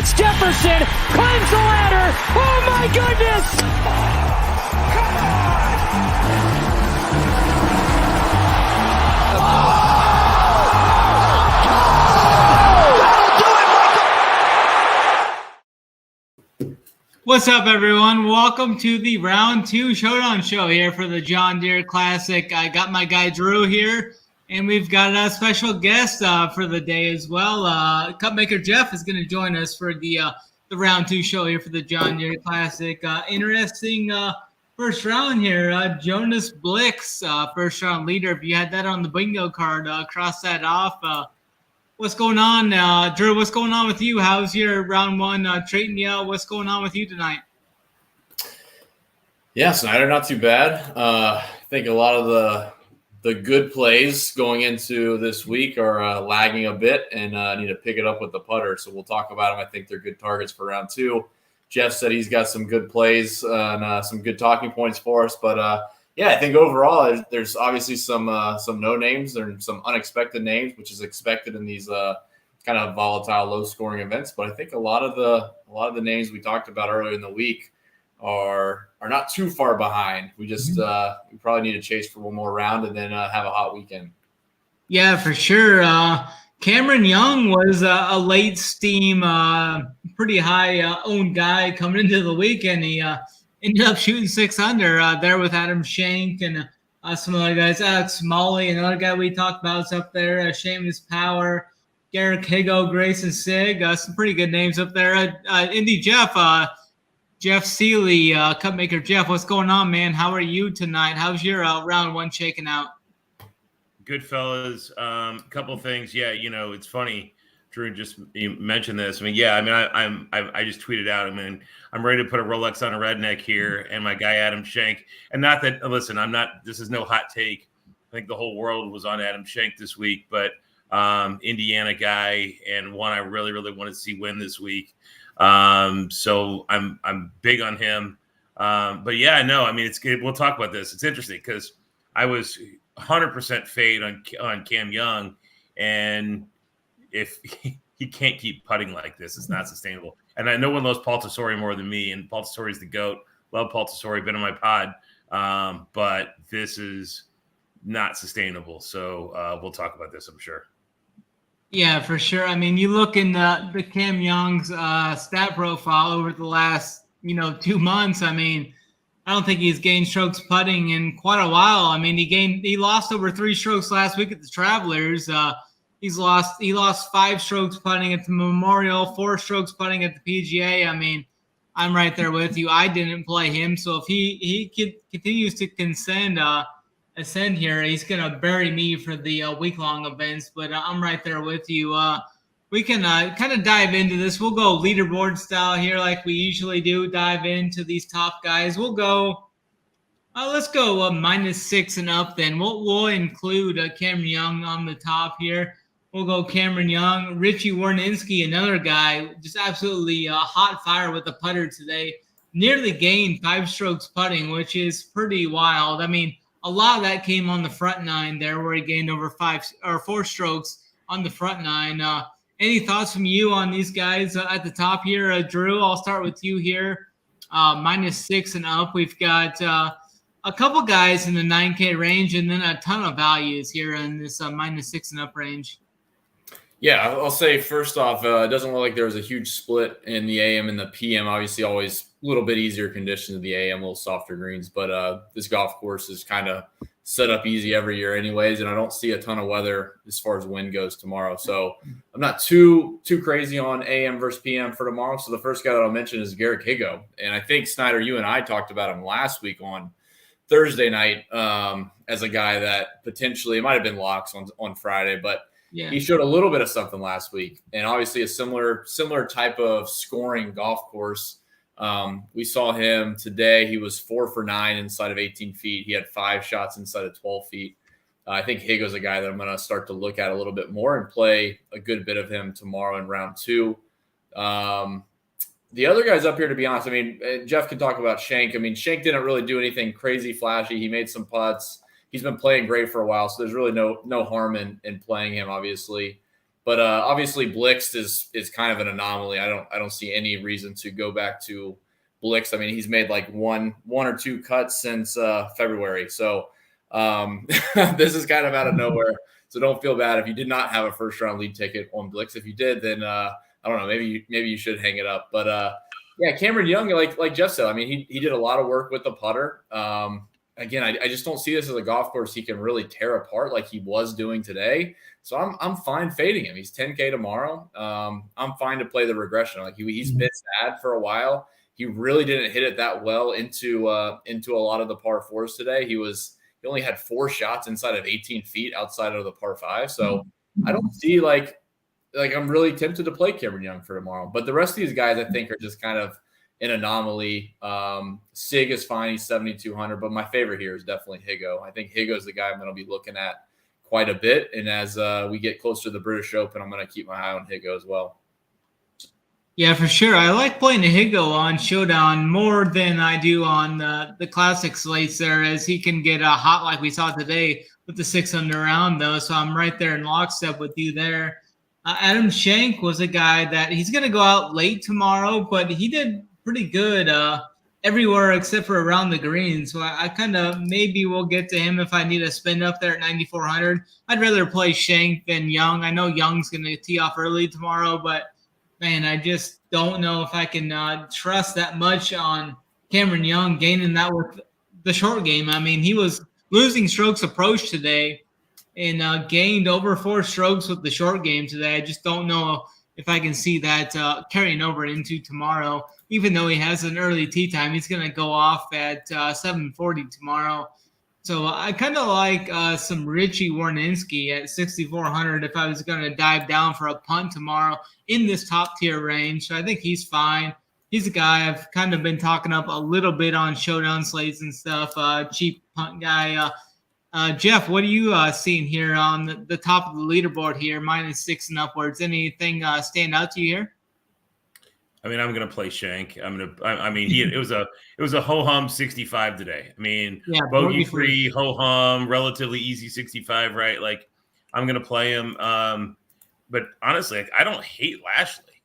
It's Jefferson, climbs the ladder. Oh my goodness! Come on! What's up, everyone? Welcome to the Round 2 Showdown show here for the John Deere Classic. I got my guy Drew here, and we've got a special guest for the day as well. Cupmaker Jeff is going to join us for the Round 2 show here for the John Deere Classic. Interesting first round here. Jonas Blix, first round leader. If you had that on the bingo card, cross that off. What's going on, Drew? What's going on with you? How's your round one treating you? What's going on with you tonight? Yeah, Snyder, not too bad. I think a lot of the good plays going into this week are lagging a bit and need to pick it up with the putter. So we'll talk about them. I think they're good targets for round 2. Jeff said he's got some good plays and some good talking points for us. But yeah, I think overall there's obviously some no names and some unexpected names, which is expected in these kind of volatile, low scoring events. But I think a lot of the names we talked about earlier in the week are not too far behind. We just we probably need to chase for one more round and then have a hot weekend. Yeah, for sure. Cameron Young was a late steam, pretty high owned guy coming into the weekend. He ended up shooting 6 under there with Adam Shank and some other guys. Alex Smalley, another guy we talked about, is up there. Seamus Power, Garrick Higo, Grayson Sig, some pretty good names up there. Indy Jeff Seeley, Cupmaker Jeff, what's going on, man? How are you tonight? How's your round 1 shaking out? Good, fellas. Couple things. Yeah, it's funny. Drew just mentioned this. I just tweeted out. I'm ready to put a Rolex on a redneck here, and my guy Adam Shank. And not that, listen, I'm not. This is no hot take. I think the whole world was on Adam Shank this week, but Indiana guy and one I really, really want to see win this week. So I'm big on him. But yeah, no, it's good. We'll talk about this. It's interesting because I was 100% fade on Cam Young, and if he can't keep putting like this, it's not sustainable. And I know one loves Paul Tesori more than me, and Paul Tesori's the GOAT. Love Paul Tesori, been on my pod. But this is not sustainable. So we'll talk about this, I'm sure. Yeah, for sure. You look in the Cam Young's stat profile over the last, 2 months. I don't think he's gained strokes putting in quite a while. He lost over 3 strokes last week at the Travelers. He lost 5 strokes putting at the Memorial, 4 strokes putting at the PGA. I'm right there with you. I didn't play him, so if he continues to ascend here, he's gonna bury me for the week-long events. But I'm right there with you. We can kind of dive into this. We'll go leaderboard style here, like we usually do. Dive into these top guys. We'll go. Let's go -6 and up. Then we'll include Cameron Young on the top here. We'll go Cameron Young, Richie Warninski, another guy, just absolutely hot fire with the putter today. Nearly gained 5 strokes putting, which is pretty wild. A lot of that came on the front 9 there, where he gained over 4 strokes on the front 9. Any thoughts from you on these guys at the top here? Drew, I'll start with you here. -6 and up. We've got a couple guys in the 9K range and then a ton of values here in this -6 and up range. Yeah, I'll say first off, it doesn't look like there was a huge split in the AM and the PM. Obviously, always a little bit easier conditions in the AM, a little softer greens. But this golf course is kind of set up easy every year anyways, and I don't see a ton of weather as far as wind goes tomorrow. So I'm not too crazy on AM versus PM for tomorrow. So the first guy that I'll mention is Garrick Higo. And I think, Snyder, you and I talked about him last week on Thursday night as a guy that potentially – it might have been locks on Friday, but – yeah, he showed a little bit of something last week, and obviously a similar type of scoring golf course. We saw him today. He was 4 for 9 inside of 18 feet. He had 5 shots inside of 12 feet. I think Higo's a guy that I'm going to start to look at a little bit more and play a good bit of him tomorrow in round 2. The other guys up here, to be honest, Jeff can talk about Shank. Shank didn't really do anything crazy flashy. He made some putts. He's been playing great for a while, so there's really no harm in playing him, obviously. But obviously Blixt is kind of an anomaly. I don't see any reason to go back to Blixt. I mean, he's made like one or two cuts since February. So this is kind of out of nowhere. So don't feel bad if you did not have a first round lead ticket on Blixt. If you did, then I don't know, maybe you should hang it up. But yeah, Cameron Young, like Jeff said, I mean, he did a lot of work with the putter. Again, I just don't see this as a golf course he can really tear apart like he was doing today. So I'm fine fading him. He's 10K tomorrow. I'm fine to play the regression. Like he's been sad for a while. He really didn't hit it that well into a lot of the par fours today. He only had 4 shots inside of 18 feet outside of the par 5. So I don't see like I'm really tempted to play Cameron Young for tomorrow. But the rest of these guys I think are just kind of an anomaly. Sig is fine. He's 7,200. But my favorite here is definitely Higo. I think Higo's the guy I'm going to be looking at quite a bit. And as we get closer to the British Open, I'm going to keep my eye on Higo as well. Yeah, for sure. I like playing a Higo on Showdown more than I do on the classic slates there, as he can get hot like we saw today with the 6 under round, though. So I'm right there in lockstep with you there. Adam Schenk was a guy that he's going to go out late tomorrow, but he did pretty good everywhere except for around the green. So I kind of maybe will get to him if I need a spin up there at 9,400. I'd rather play Schenk than Young. I know Young's going to tee off early tomorrow, but man, I just don't know if I can trust that much on Cameron Young gaining that with the short game. I mean, he was losing strokes approach today and gained over 4 strokes with the short game today. I just don't know if I can see that carrying over into tomorrow. Even though he has an early tee time, he's going to go off at 7:40 tomorrow. So I kind of like some Richie Warninski at 6,400 if I was going to dive down for a punt tomorrow in this top tier range. So I think he's fine. He's a guy I've kind of been talking up a little bit on Showdown slates and stuff. Cheap punt guy. Jeff, what are you seeing here on the top of the leaderboard here, -6 and upwards? Anything stand out to you here? I mean, I'm going to play Schenk. It was a ho-hum 65 today. I mean, yeah, bogey-free, ho-hum, relatively easy 65, right? Like, I'm going to play him. But honestly, I don't hate Lashley.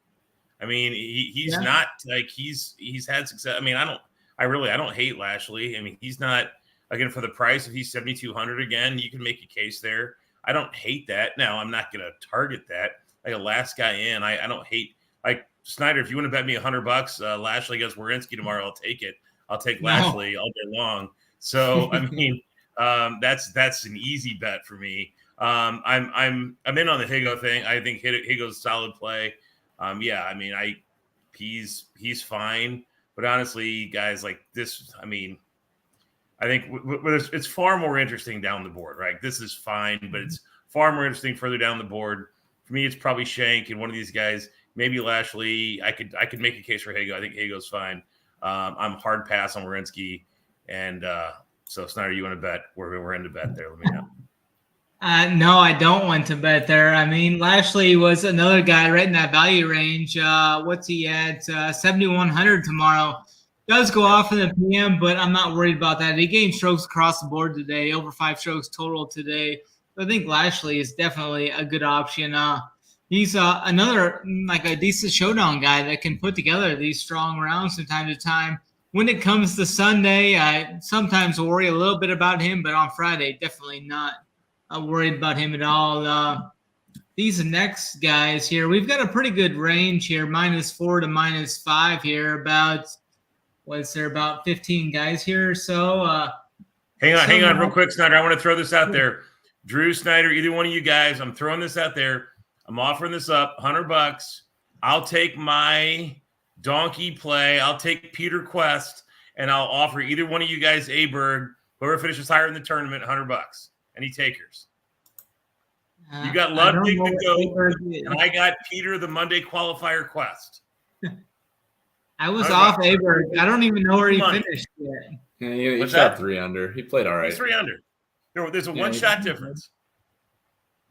I mean, he's not like he's had success. I mean, I don't hate Lashley. I mean, he's not, again, for the price, if he's 7,200 again, you can make a case there. I don't hate that. Now, I'm not going to target that. Like a last guy in, I don't hate, like, Snyder, if you want to bet me $100, Lashley against Werenski tomorrow, I'll take it. I'll take Lashley all day long. So I mean, that's an easy bet for me. I'm in on the Higo thing. I think Higo's a solid play. Yeah, I mean, he's fine. But honestly, guys, like this, I mean, I think it's far more interesting down the board, right? This is fine, but it's far more interesting further down the board. For me, it's probably Schenk and one of these guys. Maybe Lashley. I could make a case for Higo. I think Higo's fine. I'm hard pass on Werenski. And so, Snyder, you want to bet? We're in to bet there. Let me know. No, I don't want to bet there. I mean, Lashley was another guy right in that value range. What's he at? 7,100 tomorrow. Does go off in the PM, but I'm not worried about that. He gained strokes across the board today, over 5 strokes total today. So I think Lashley is definitely a good option. He's another like a decent Showdown guy that can put together these strong rounds from time to time. When it comes to Sunday, I sometimes worry a little bit about him, but on Friday, definitely not worried about him at all. These next guys here, we've got a pretty good range here, -4 to -5 here. About 15 guys here or so. Hang on real quick, Snyder. I want to throw this out there. Drew, Snyder, either one of you guys, I'm throwing this out there. I'm offering this up, $100. I'll take my donkey play. I'll take Peter Quest, and I'll offer either one of you guys Aberg, whoever finishes higher in the tournament, $100. Any takers? You got Ludwig to go, and I got Peter the Monday qualifier Quest. I was off Aberg. I don't even know where he finished yet. Yeah, he shot 3 under. He played all right. He's 3 under. There's a one-shot difference.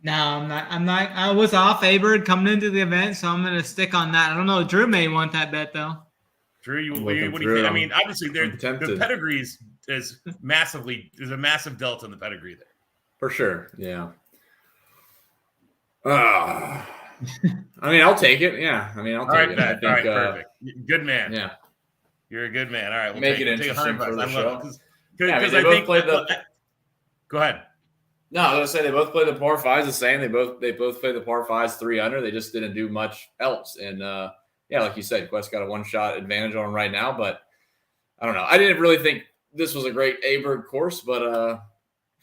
No, I'm not. I was off Aberg coming into the event, so I'm going to stick on that. I don't know. Drew may want that bet, though. Drew, what do you think? I mean, obviously, the pedigree is massively – there's a massive delta in the pedigree there. For sure, yeah. I mean, I'll take it. Yeah. I mean, I'll take it. I think, all right, perfect. Good man. Yeah. You're a good man. All right, we'll Make take it it. interesting for the show. Because I think go ahead. No, I was gonna say they both play the par fives the same. They both play the par fives 3 under. They just didn't do much else. And yeah, like you said, Quest got a 1-shot advantage on him right now. But I don't know. I didn't really think this was a great Aberg course, but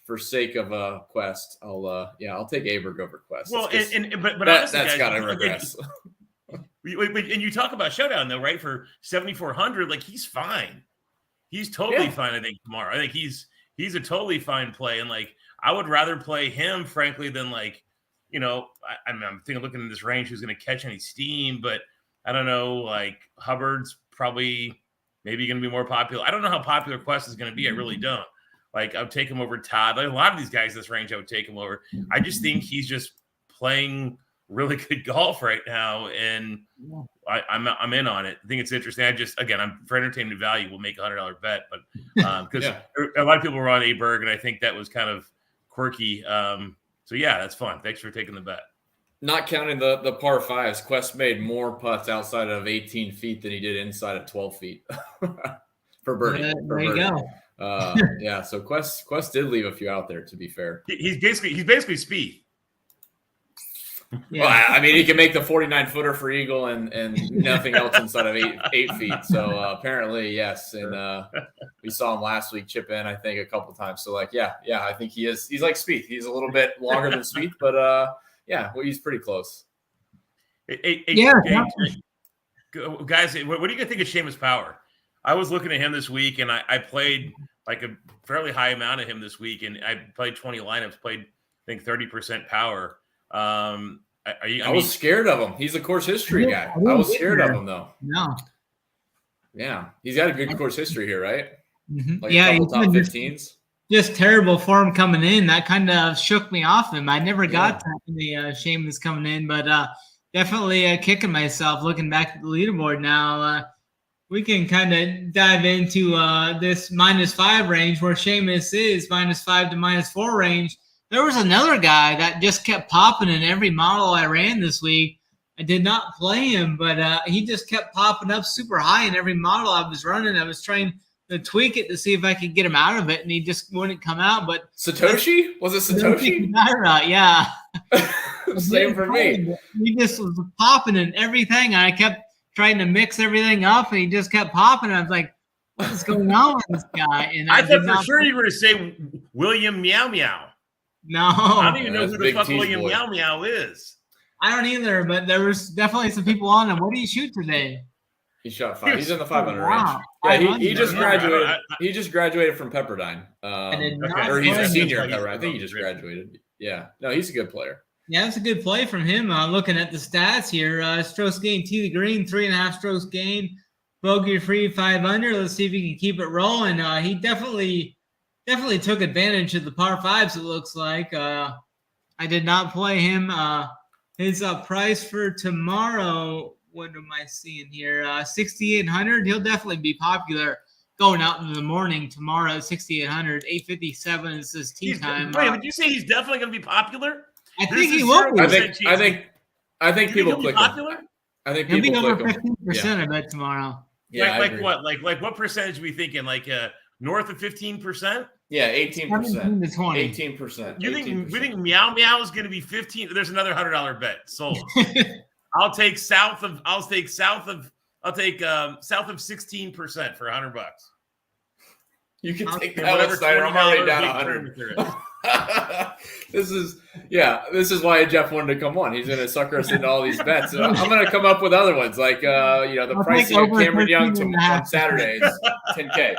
for sake of Quest, I'll take Aberg over Quest. Well, but honestly, that's got to regress. And you talk about Showdown though, right? For 7,400, like he's fine. He's totally fine. I think tomorrow. I think he's a totally fine play, and like I would rather play him, frankly, than like I'm thinking looking in this range who's going to catch any steam, but I don't know. Like Hubbard's probably maybe going to be more popular. I don't know how popular Quest is going to be. I really don't. Like I would take him over Todd. Like, a lot of these guys in this range, I would take him over. I just think he's just playing really good golf right now, and I'm in on it. I think it's interesting. I'm for entertainment value, we'll make $100 bet, but because a lot of people were on Aberg, and I think that was kind of quirky. So yeah, that's fun. Thanks for taking the bet. Not counting the par fives, Quest made more putts outside of 18 feet than he did inside of 12 feet for birdie. There you go. Yeah, so Quest did leave a few out there. To be fair, he's basically speed. Yeah. Well, I mean, he can make the 49-footer for eagle and nothing else inside of eight feet. So apparently, yes. And we saw him last week chip in, I think, a couple times. So like, yeah, I think he is. He's like Spieth. He's a little bit longer than Spieth, but he's pretty close. Guys, what do you think of Seamus Power? I was looking at him this week, and I played like a fairly high amount of him this week, and I played 20 lineups, played I think 30% power. I was scared of him. He's a course history guy. I was scared of him though. No. Yeah, he's got a good course history here, right? Mm-hmm. Like a couple top 15s. Just terrible form coming in. That kind of shook me off him. I never got to the Seamus coming in, but definitely kicking myself looking back at the leaderboard now. We can kind of dive into this -5 range where Seamus is -5 to -4 range. There was another guy that just kept popping in every model I ran this week. I did not play him, but he just kept popping up super high in every model I was running. I was trying to tweak it to see if I could get him out of it, and he just wouldn't come out. But Satoshi? Was it Satoshi? Yeah. Same for me. He just was popping in everything, and I kept trying to mix everything up, and he just kept popping. I was like, what is going on with this guy? And I thought for sure you were going to say William Meow Meow. No. I don't even know who the fuck William Meow Meow is. I don't either, but there was definitely some people on him. What did he shoot today? He shot 5. He's in the 500 range. Yeah, he just graduated. He just graduated from Pepperdine. Or he's a senior at Pepperdine. I think he just graduated. Yeah. No, he's a good player. Yeah, that's a good play from him. Looking at the stats here, strokes gained tee to green, 3.5 strokes gained, bogey free 5 under. Let's see if he can keep it rolling. He definitely took advantage of the par fives. It looks like. I did not play him. His price for tomorrow. What am I seeing here? 6,800. He'll definitely be popular going out in the morning tomorrow. 6,800. 857 is his tee time. Wait, would you say he's definitely going to be popular? I think he will be. I think people click popular. I think he'll people be over 15%. I bet tomorrow. Yeah, like what? Like what percentage are we thinking? Like north of 15%? Yeah, 18%. 18%. We think Meow Meow is going to be 15? There's another $100 bet sold. I'll take south of 16% for $100. You can take that, Steiner. I'm already down 100. This is why Jeff wanted to come on. He's going to sucker us into all these bets. I'm going to come up with other ones, like the pricing of Cameron Young on Saturday is $10K.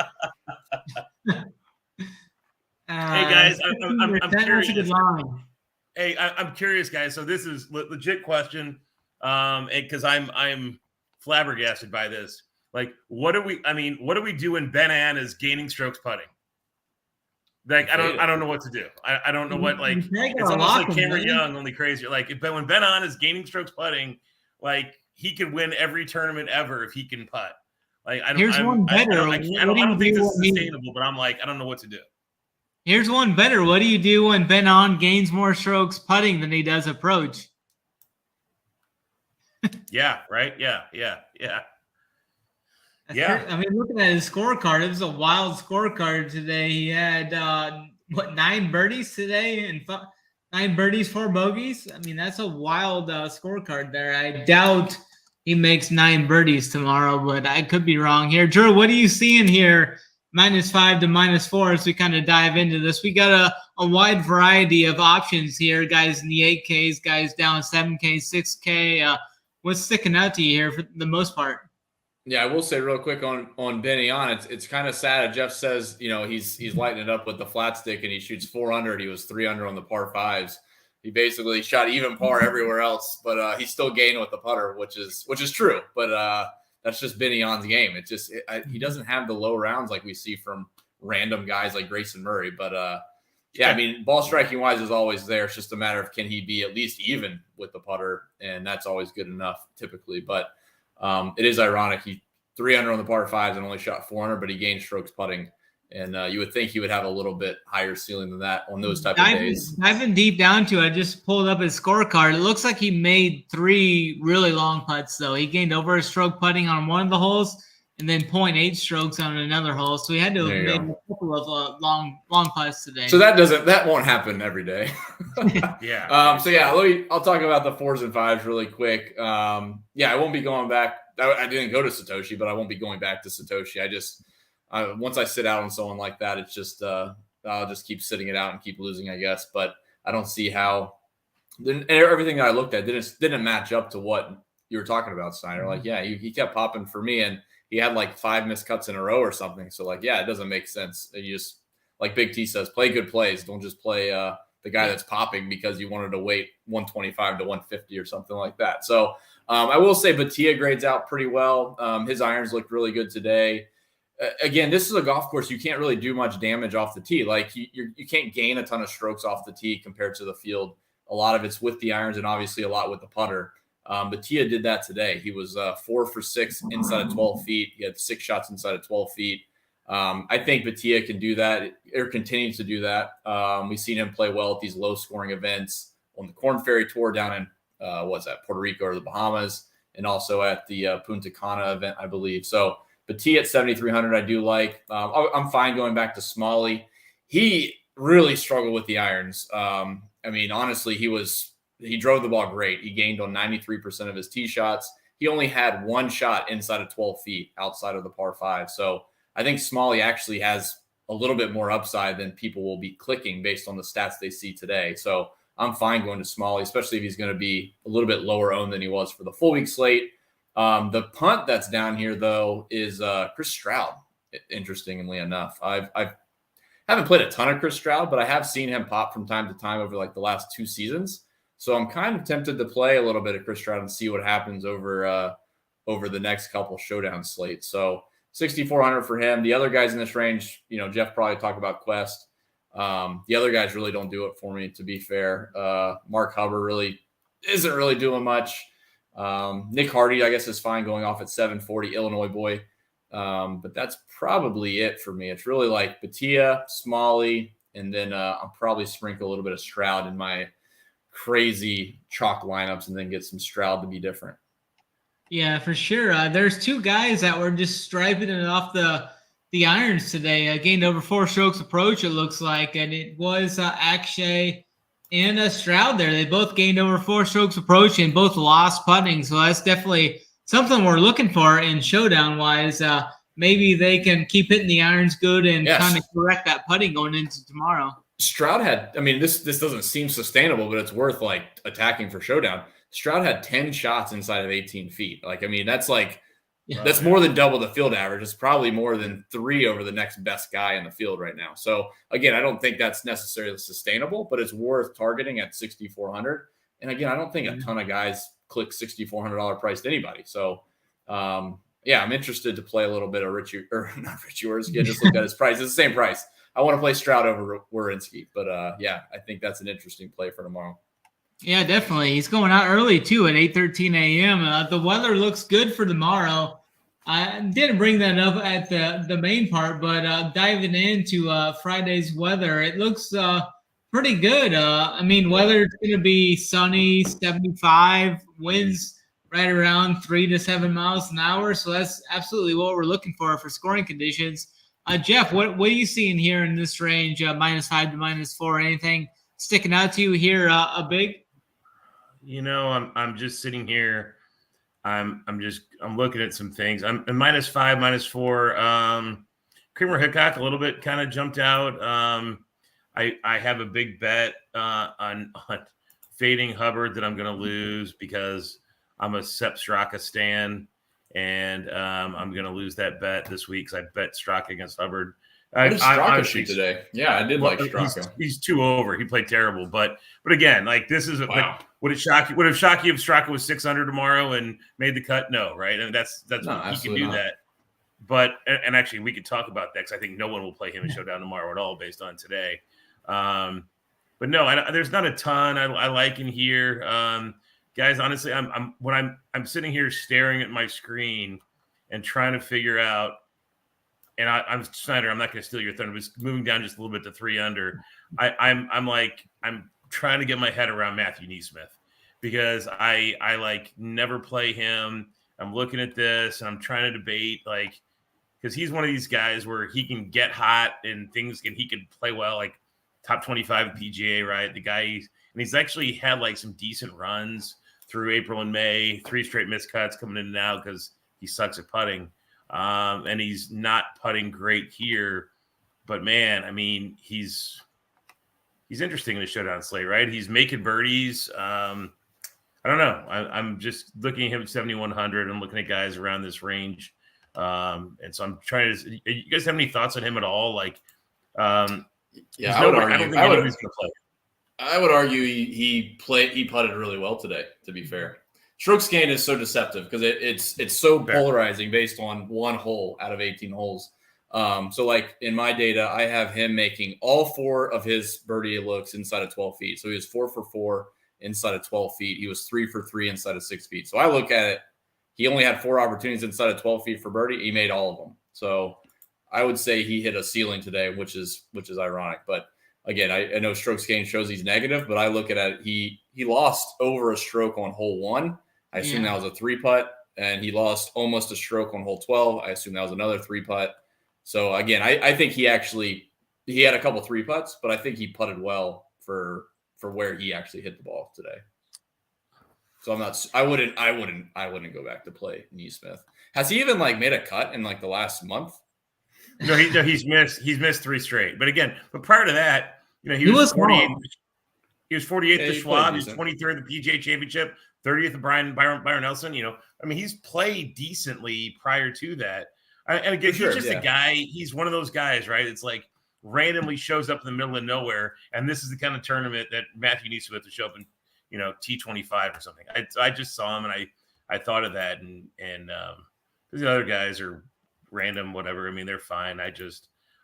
Hey guys, I'm curious. Hey, I'm curious, guys. So this is legit question, because I'm flabbergasted by this. Like, what do we do when Ben An is gaining strokes putting? Like, I don't know what to do. I don't know what, like, it's almost like Cameron Young, only crazier. Like, when Ben An is gaining strokes putting, like, he could win every tournament ever if he can putt. Like, I don't think this is sustainable, but I'm like, I don't know what to do. Here's one better. What do you do when Ben An gains more strokes putting than he does approach? Yeah, right. Yeah. I mean, looking at his scorecard, it was a wild scorecard today. He had 9 birdies today and 9 birdies, 4 bogeys. I mean, that's a wild scorecard there. I doubt he makes 9 birdies tomorrow, but I could be wrong here. Drew, what are you seeing here? -5 to -4 as we kind of dive into this. We got a wide variety of options here. Guys in the 8Ks, guys down 7K, 6K. What's sticking out to you here for the most part? Yeah, I will say real quick on Benny on. It's kind of sad. Jeff says, he's lighting it up with the flat stick and he shoots 400. He was 300 on the par fives. He basically shot even par everywhere else, but he's still gaining with the putter, which is true. But that's just Benny On's game. It's just he doesn't have the low rounds like we see from random guys like Grayson Murray. But I mean, ball striking wise is always there. It's just a matter of can he be at least even with the putter, and that's always good enough typically. But it is ironic. He 300 on the par fives and only shot 400, but he gained strokes putting. And you would think he would have a little bit higher ceiling than that on those type of days. Diving deep down to it, I just pulled up his scorecard. It looks like he made 3 really long putts, though. He gained over a stroke putting on one of the holes and then 0.8 strokes on another hole. So he had to have made a couple of long putts today. So that won't happen every day. Yeah. I'll talk about the 4s and 5s really quick. I won't be going back. I didn't go to Satoshi, but I won't be going back to Satoshi. I just once I sit out on someone like that, it's just I'll just keep sitting it out and keep losing, I guess. But I don't see how everything that I looked at didn't match up to what you were talking about, Steiner. Like, he kept popping for me, and he had like 5 missed cuts in a row or something. So it doesn't make sense. You just, like Big T says, play good plays. Don't just play the guy that's popping because you wanted to wait 125 to 150 or something like that. So I will say Batia grades out pretty well. His irons looked really good today. Again, this is a golf course. You can't really do much damage off the tee. Like you can't gain a ton of strokes off the tee compared to the field. A lot of it's with the irons and obviously a lot with the putter. Batia did that today. He was 4 for 6 inside of 12 feet. He had 6 shots inside of 12 feet. I think Batia can do that or continues to do that. We've seen him play well at these low scoring events on the Korn Ferry Tour down in Puerto Rico or the Bahamas, and also at the Punta Cana event, I believe. So Batia at 7,300, I do like. I'm fine going back to Smalley. He really struggled with the irons. I mean, honestly, he drove the ball great. He gained on 93% of his tee shots. He only had 1 shot inside of 12 feet outside of the par 5. So I think Smalley actually has a little bit more upside than people will be clicking based on the stats they see today. So I'm fine going to Smalley, especially if he's going to be a little bit lower owned than he was for the full week slate. The punt that's down here, though, is Chris Stroud, interestingly enough. I haven't played a ton of Chris Stroud, but I have seen him pop from time to time over like the last 2 seasons. So I'm kind of tempted to play a little bit of Chris Stroud and see what happens over the next couple showdown slates. So 6,400 for him. The other guys in this range, Jeff probably talked about Quest. The other guys really don't do it for me, to be fair. Mark Hubbard really isn't really doing much. Nick Hardy, I guess, is fine going off at 740, Illinois boy. But that's probably it for me. It's really like Batia, Smalley, and then I'll probably sprinkle a little bit of Stroud in my crazy chalk lineups and then get some Stroud to be different. Yeah, for sure. There's 2 guys that were just striping it off the irons today. Gained over 4 strokes approach, it looks like, and it was Akshay and Stroud there. They both gained over 4 strokes approach and both lost putting. So that's definitely something we're looking for in showdown wise. Maybe they can keep hitting the irons good and kind of correct that putting going into tomorrow. Stroud had, I mean, this doesn't seem sustainable, but it's worth like attacking for showdown. Stroud had 10 shots inside of 18 feet. Like, I mean, that's like, that's more than double the field average. It's probably more than 3 over the next best guy in the field right now. So again, I don't think that's necessarily sustainable, but it's worth targeting at 6,400. And again, I don't think a ton of guys click $6,400 price to anybody. So I'm interested to play a little bit of not Richie Werenski. Just look at his price. It's the same price. I want to play Stroud over Werenski, but I think that's an interesting play for tomorrow. Yeah, definitely. He's going out early too at 8:13 a.m. The weather looks good for tomorrow. I didn't bring that up at the main part, but diving into Friday's weather, it looks pretty good. Weather is going to be sunny, 75, winds right around 3 to 7 miles an hour. So that's absolutely what we're looking for scoring conditions. Jeff, what are you seeing here in this range, -5 to -4? Anything sticking out to you here a big? I'm just sitting here. I'm looking at some things. I'm -5, -4. Creamer Hickok a little bit kind of jumped out. I have a big bet on fading Hubbard that I'm going to lose because I'm a Sepp Straka stan, and I'm going to lose that bet this week because I bet Straka against Hubbard. What did Straka shoot today? Yeah, I did like Straka. He's 2 over. He played terrible, but again, like this is wow. Like, would it shock you if Straka was 6 under tomorrow and made the cut? No, right? And that's no, what he can do. Not. That. But and actually, we could talk about that because I think no one will play him in Showdown tomorrow at all based on today. But no, there's not a ton I like in here, guys. Honestly, I'm sitting here staring at my screen and trying to figure out. And I'm Snyder. I'm not going to steal your thunder. But moving down just a little bit to 3 under. I'm trying to get my head around Matthew Neesmith because I like never play him. I'm looking at this and I'm trying to debate because he's one of these guys where he can get hot and he can play well, like top 25 PGA, right? The guy he's actually had like some decent runs through April and May, 3 straight missed cuts coming in and out because he sucks at putting. And he's not putting great here, but man, I mean, he's interesting in the Showdown slate, right? He's making birdies. I don't know. I'm just looking at him at 7,100 and looking at guys around this range. And so I'm trying to. You guys have any thoughts on him at all? Like, I would argue he putted really well today. To be fair, strokes gained is so deceptive because it's so polarizing based on one hole out of 18 holes. So like in my data, I have him making all 4 of his birdie looks inside of 12 feet. So he was 4 for 4 inside of 12 feet. He was 3 for 3 inside of 6 feet. So I look at it. He only had 4 opportunities inside of 12 feet for birdie. He made all of them. So I would say he hit a ceiling today, which is ironic. But again, I know strokes gained shows he's negative, but I look at it. He lost over a stroke on hole 1. I assume that was a 3-putt, and he lost almost a stroke on hole 12. I assume that was another 3-putt. So again, I think he had a couple 3-putts, but I think he putted well for where he actually hit the ball today. So I wouldn't go back to play Neesmith. Has he even made a cut in the last month? No, he's missed 3 straight. But again, prior to that, he was 48th. He was 48th at Schwab. He was 23rd at the PGA Championship, 30th at Byron Nelson. He's played decently prior to that. And again, he's just a guy. He's one of those guys, right? It's like randomly shows up in the middle of nowhere, and this is the kind of tournament that Matthew Neesmith to show up in, T25 or something. I just saw him, and I thought of that, and because the other guys are random, whatever. I mean, they're fine.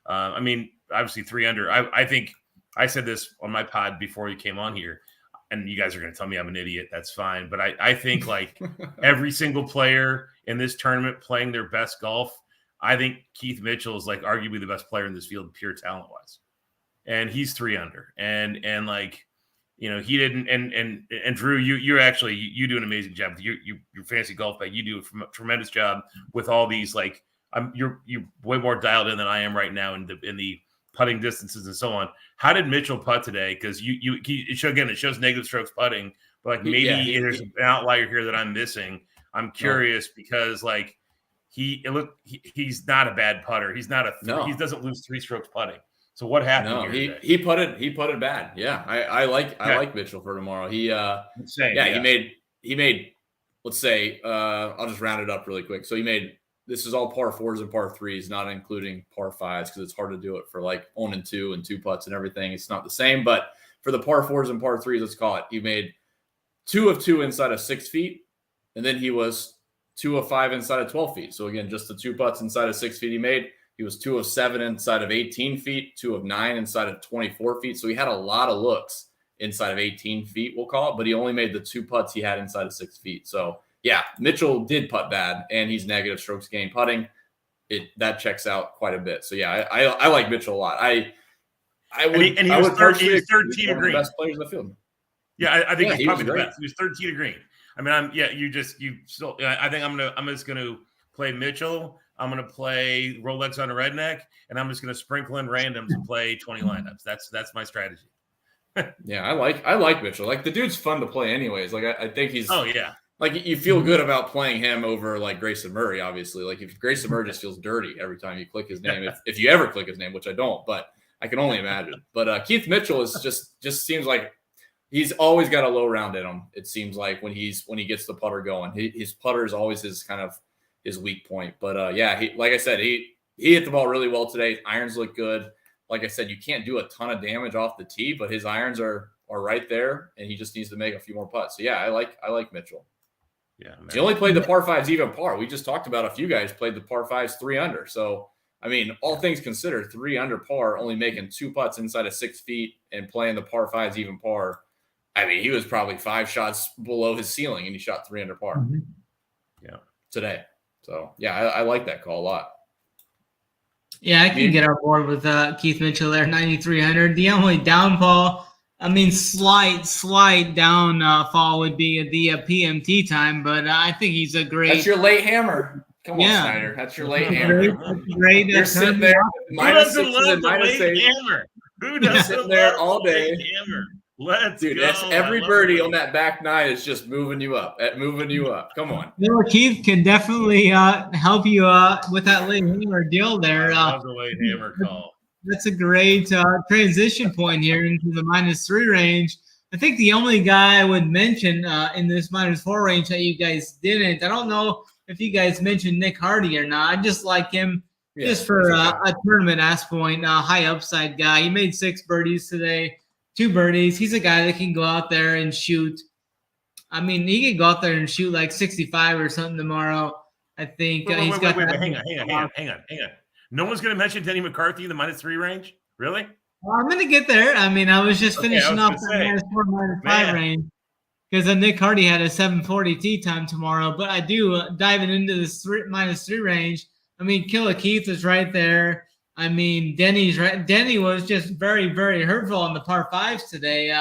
Obviously 3 under. I think I said this on my pod before you came on here, and you guys are going to tell me I'm an idiot. That's fine, but I think every single player in this tournament playing their best golf. I think Keith Mitchell is arguably the best player in this field, pure talent wise. And he's 3 under. And he didn't, and Drew, you actually, you do an amazing job with your fantasy golf bag. You do a tremendous job with all these, you're way more dialed in than I am right now in the putting distances and so on. How did Mitchell putt today? Because it shows negative strokes putting, but maybe there's an outlier here that I'm missing. I'm curious because he's not a bad putter. He's not he doesn't lose 3 strokes putting. So what happened? No, he putted bad. Yeah, I like Mitchell for tomorrow. He made. Let's say I'll just round it up really quick. So he made. This is all par 4s and par 3s, not including par 5s because it's hard to do it for 1 and 2 and 2 putts and everything. It's not the same, but for the par 4s and par 3s, let's call it. He made 2 of 2 inside of 6 feet, and then he was 2 of 5 inside of 12 feet. So again, just the 2 putts inside of 6 feet he made. He was 2 of 7 inside of 18 feet, 2 of 9 inside of 24 feet. So he had a lot of looks inside of 18 feet, we'll call it, but he only made the 2 putts he had inside of 6 feet. So yeah, Mitchell did putt bad, and he's negative strokes gained putting. That checks out quite a bit. So yeah, I like Mitchell a lot. I would. He was 13 to green. Best players in the field. Yeah, I think he's probably the best. He was 13 to green. I mean, I think I'm just gonna play Mitchell. I'm gonna play Rolex on a redneck, and I'm just gonna sprinkle in randoms and play 20 lineups. That's my strategy. Yeah, I like Mitchell. Like the dude's fun to play anyways. Like I think he's like you feel good about playing him over like Grayson Murray, obviously. Like if Grayson Murray just feels dirty every time you click his name, if you ever click his name, which I don't, but I can only imagine. But Keith Mitchell is just seems like he's always got a low round in him. It seems like when he gets the putter going, his putter is always his weak point. But like I said, he hit the ball really well today. Irons look good. Like I said, you can't do a ton of damage off the tee, but his irons are right there, and he just needs to make a few more putts. So yeah, I like Mitchell. Yeah, man. He only played the par fives even par. We just talked about a few guys played the par fives 3 under. So I mean, all things considered, 3 under par, only making 2 putts inside of 6 feet and playing the par fives even par. I mean, he was probably 5 shots below his ceiling, and he shot 3 under par. Mm-hmm. Yeah, today. So yeah, I like that call a lot. Yeah, I can get on board with Keith Mitchell there, 9,300. The only downfall, I mean, slight downfall would be the PMT time, but I think he's a great. That's your late hammer. Come on, Snyder. That's your late hammer. Great. You're sitting there. Who doesn't love the late hammer? Who doesn't sitting there all day? Hammer? Let's Dude, go. That's every birdie on that back 9 is just moving you up. Come on. No, Keith can definitely help you with that late hammer deal there. I love the late hammer call. That's a great transition point here into the -3 range. I think the only guy I would mention in this -4 range that you guys didn't, I don't know if you guys mentioned Nick Hardy or not. I just like him just for a tournament ass point, high upside guy. He made 6 birdies today. 2 birdies. He's a guy that can go out there and shoot. I mean, he can go out there and shoot like 65 or something tomorrow. I think he's got. Wait, hang on. No one's going to mention Denny McCarthy in the -3 range, really? Well, I'm going to get there. I mean, I was just finishing off the -4, -5 range because Nick Hardy had a 740 tee time tomorrow. But I do diving into this -3 range. I mean, Killer Keith is right there. I mean, Denny's right. Denny was just very, very hurtful on the par 5s today.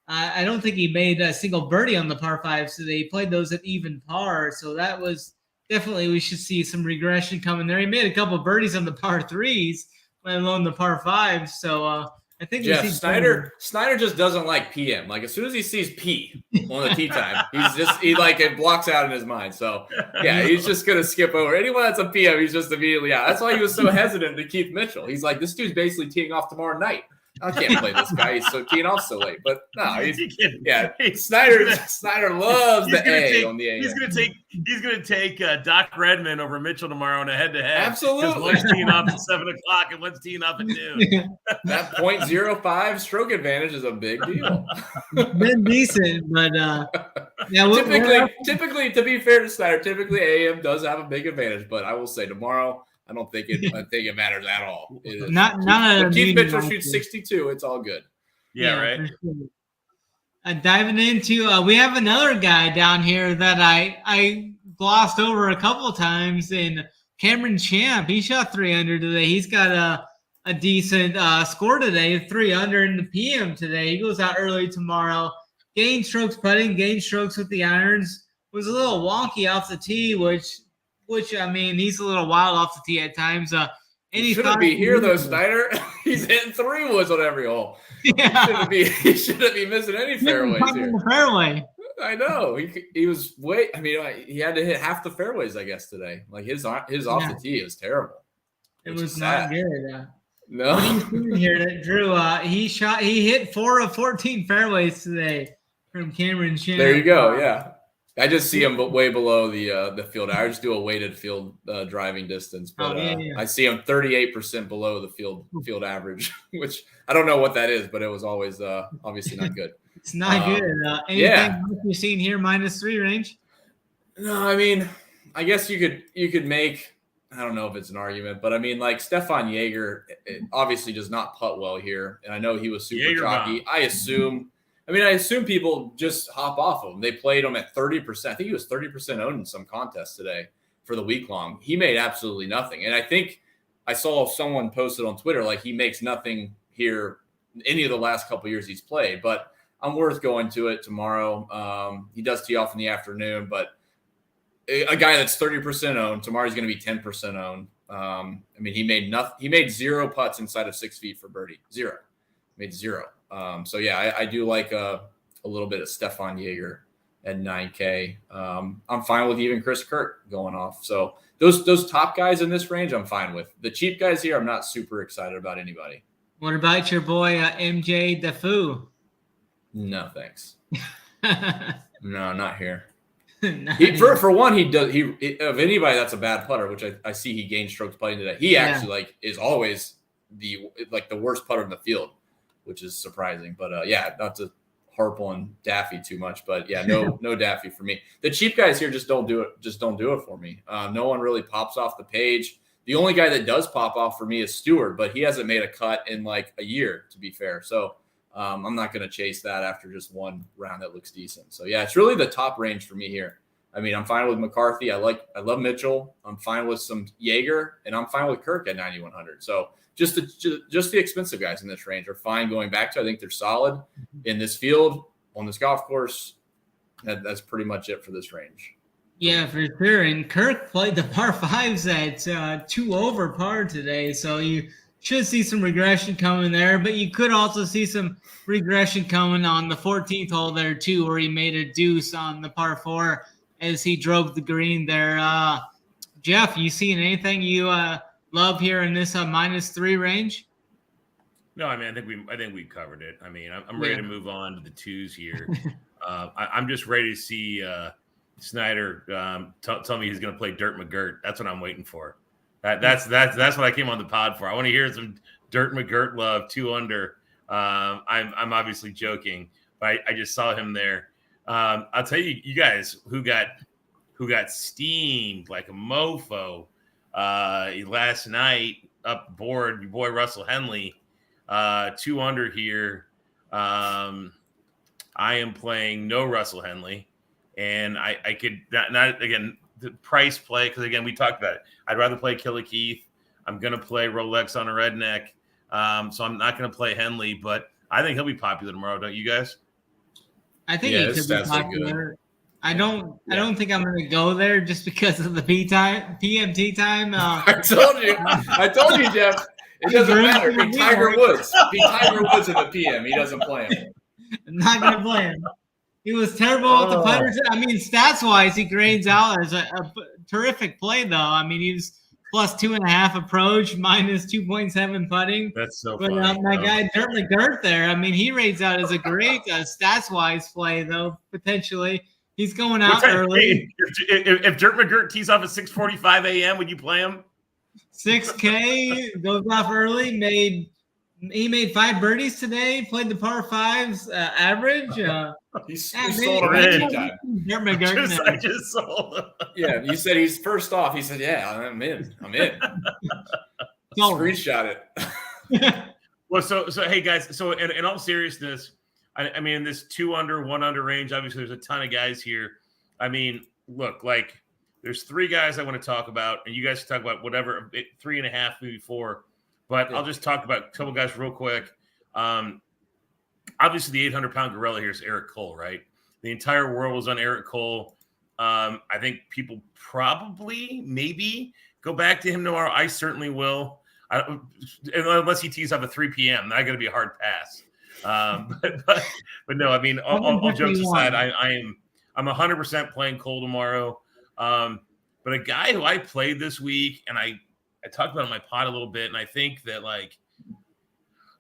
I don't think he made a single birdie on the par 5s today. He played those at even par, so that was definitely we should see some regression coming there. He made a couple of birdies on the par 3s, let alone the par 5s. So I think Snyder just doesn't like PM. Like as soon as he sees P on the tee time, it blocks out in his mind. So yeah, he's just gonna skip over anyone that's a PM. He's just immediately out. That's why he was so hesitant to Keith Mitchell. He's like, this dude's basically teeing off tomorrow night. I can't play this guy. He's so teeing off so late. But no, Snyder loves the A on the A. He's gonna take Doc Redman over Mitchell tomorrow in a head-to-head. Absolutely. Because one's teeing off at 7:00 and one's teeing off at noon. That .05 stroke advantage is a big deal. Been decent, but typically, to be fair to Snyder, typically AM does have a big advantage. But I will say tomorrow, I don't think it matters at all. Keith Mitchell shoots 62. It's all good. Yeah, right. Sure. Diving into, we have another guy down here that I glossed over a couple times in Cameron Champ. He shot 3 under today. He's got a decent score today, 3 under in the PM today. He goes out early tomorrow. Gain strokes putting, gain strokes with the irons. Was a little wonky off the tee, which I mean, he's a little wild off the tee at times. He shouldn't be here though, Snyder. He's hitting 3 woods on every hole. Yeah. He shouldn't be missing any fairways here. Fairway. I know. He was way. I mean, he had to hit half the fairways, I guess, today. Like his off the tee is terrible. It was not good. No. What are you seeing here, Drew? He hit 4 of 14 fairways today from Cameron Champ. There you go. Yeah. I just see him way below the field. I just do a weighted field driving distance, but I see him 38% below the field average, which I don't know what that is, but it was always obviously not good. It's not good. Anything you've seen here -3 range? No, I mean, I guess you could make. I don't know if it's an argument, but I mean, like Stefan Jaeger obviously does not putt well here, and I know he was super chalky. I assume people just hop off of him. They played him at 30%. I think he was 30% owned in some contest today for the week long. He made absolutely nothing. And I think I saw someone posted on Twitter, like he makes nothing here any of the last couple of years he's played. But I'm worth going to it tomorrow. He does tee off in the afternoon, but a guy that's 30% owned tomorrow is going to be 10% owned. I mean, he made 0 putts inside of 6 feet for birdie. Made 0. So yeah, I do like a little bit of Stefan Jaeger at 9K. I'm fine with even Chris Kirk going off. So those top guys in this range, I'm fine with. The cheap guys here, I'm not super excited about anybody. What about your boy MJ Defoe? No, thanks. No, not here. For one, he of anybody that's a bad putter, which I see he gained strokes putting today. He actually is always the worst putter in the field, which is surprising. But not to harp on Daffy too much, but no Daffy for me. The cheap guys here just don't do it for me. No one really pops off the page. The only guy that does pop off for me is Stewart, but he hasn't made a cut in like a year, to be fair. So I'm not going to chase that after just one round that looks decent. So yeah, it's really the top range for me here. I mean, I'm fine with McCarthy. I love Mitchell. I'm fine with some Jaeger, and I'm fine with Kirk at 9,100. So just the expensive guys in this range are fine going back to. I think they're solid in this field on this golf course. That's pretty much it for this range. Yeah, for sure. And Kirk played the par 5s at 2 over par today, so you should see some regression coming there. But you could also see some regression coming on the 14th hole there too, where he made a deuce on the par 4 as he drove the green there. Jeff, you seen anything you love here in this -3 range? No, I mean, I think we covered it. I mean, I'm ready to move on to the 2s here. I'm just ready to see Snyder tell me he's going to play Dirt McGirt. That's what I'm waiting for. That's what I came on the pod for. I want to hear some Dirt McGirt love, 2 under. I'm obviously joking, but I just saw him there. I'll tell you guys who got steamed like a mofo last night up board. Your boy Russell Henley, 2 under here. I am playing no Russell Henley, and I could not again the price play because again we talked about it. I'd rather play Killer Keith. I'm gonna play Rolex on a redneck, so I'm not gonna play Henley, but I think he'll be popular tomorrow. Don't you guys? I think he could be popular. I don't think I'm going to go there just because of the PMT time. I told you, Jeff. It doesn't matter. Be Tiger Woods. Be Tiger Woods in the PM. He doesn't play him. I'm not going to play him. He was terrible with the putters. I mean, stats-wise, he grades out as a terrific play, though. I mean, he was plus 2.5 approach, minus 2.7 putting. That's so funny. But my guy, Dirt McGirt there, I mean, he rates out as a great stats-wise play, though, potentially. He's going out early. If Dirt McGirt tees off at 6:45 a.m., would you play him? 6K, goes off early, he made 5 birdies today, played the par 5s average. He's sold already. Dirt McGirt. I just sold him. Yeah, you said he's first off. He said, "Yeah, I'm in. Screenshot it." Well, so hey guys. So in all seriousness, I mean, in this 2 under, 1 under range, obviously there's a ton of guys here. I mean, look, like there's 3 guys I want to talk about, and you guys can talk about whatever 3.5, maybe 4. But I'll just talk about a couple guys real quick. Obviously, the 800-pound gorilla here is Eric Cole, right? The entire world was on Eric Cole. I think people probably, maybe, go back to him tomorrow. I certainly will. Unless he tees up at 3 p.m., that's going to be a hard pass. But no, I mean, all jokes aside, I'm 100% playing Cole tomorrow. But a guy who I played this week, and I talked about it on my pod a little bit, and I think that, like,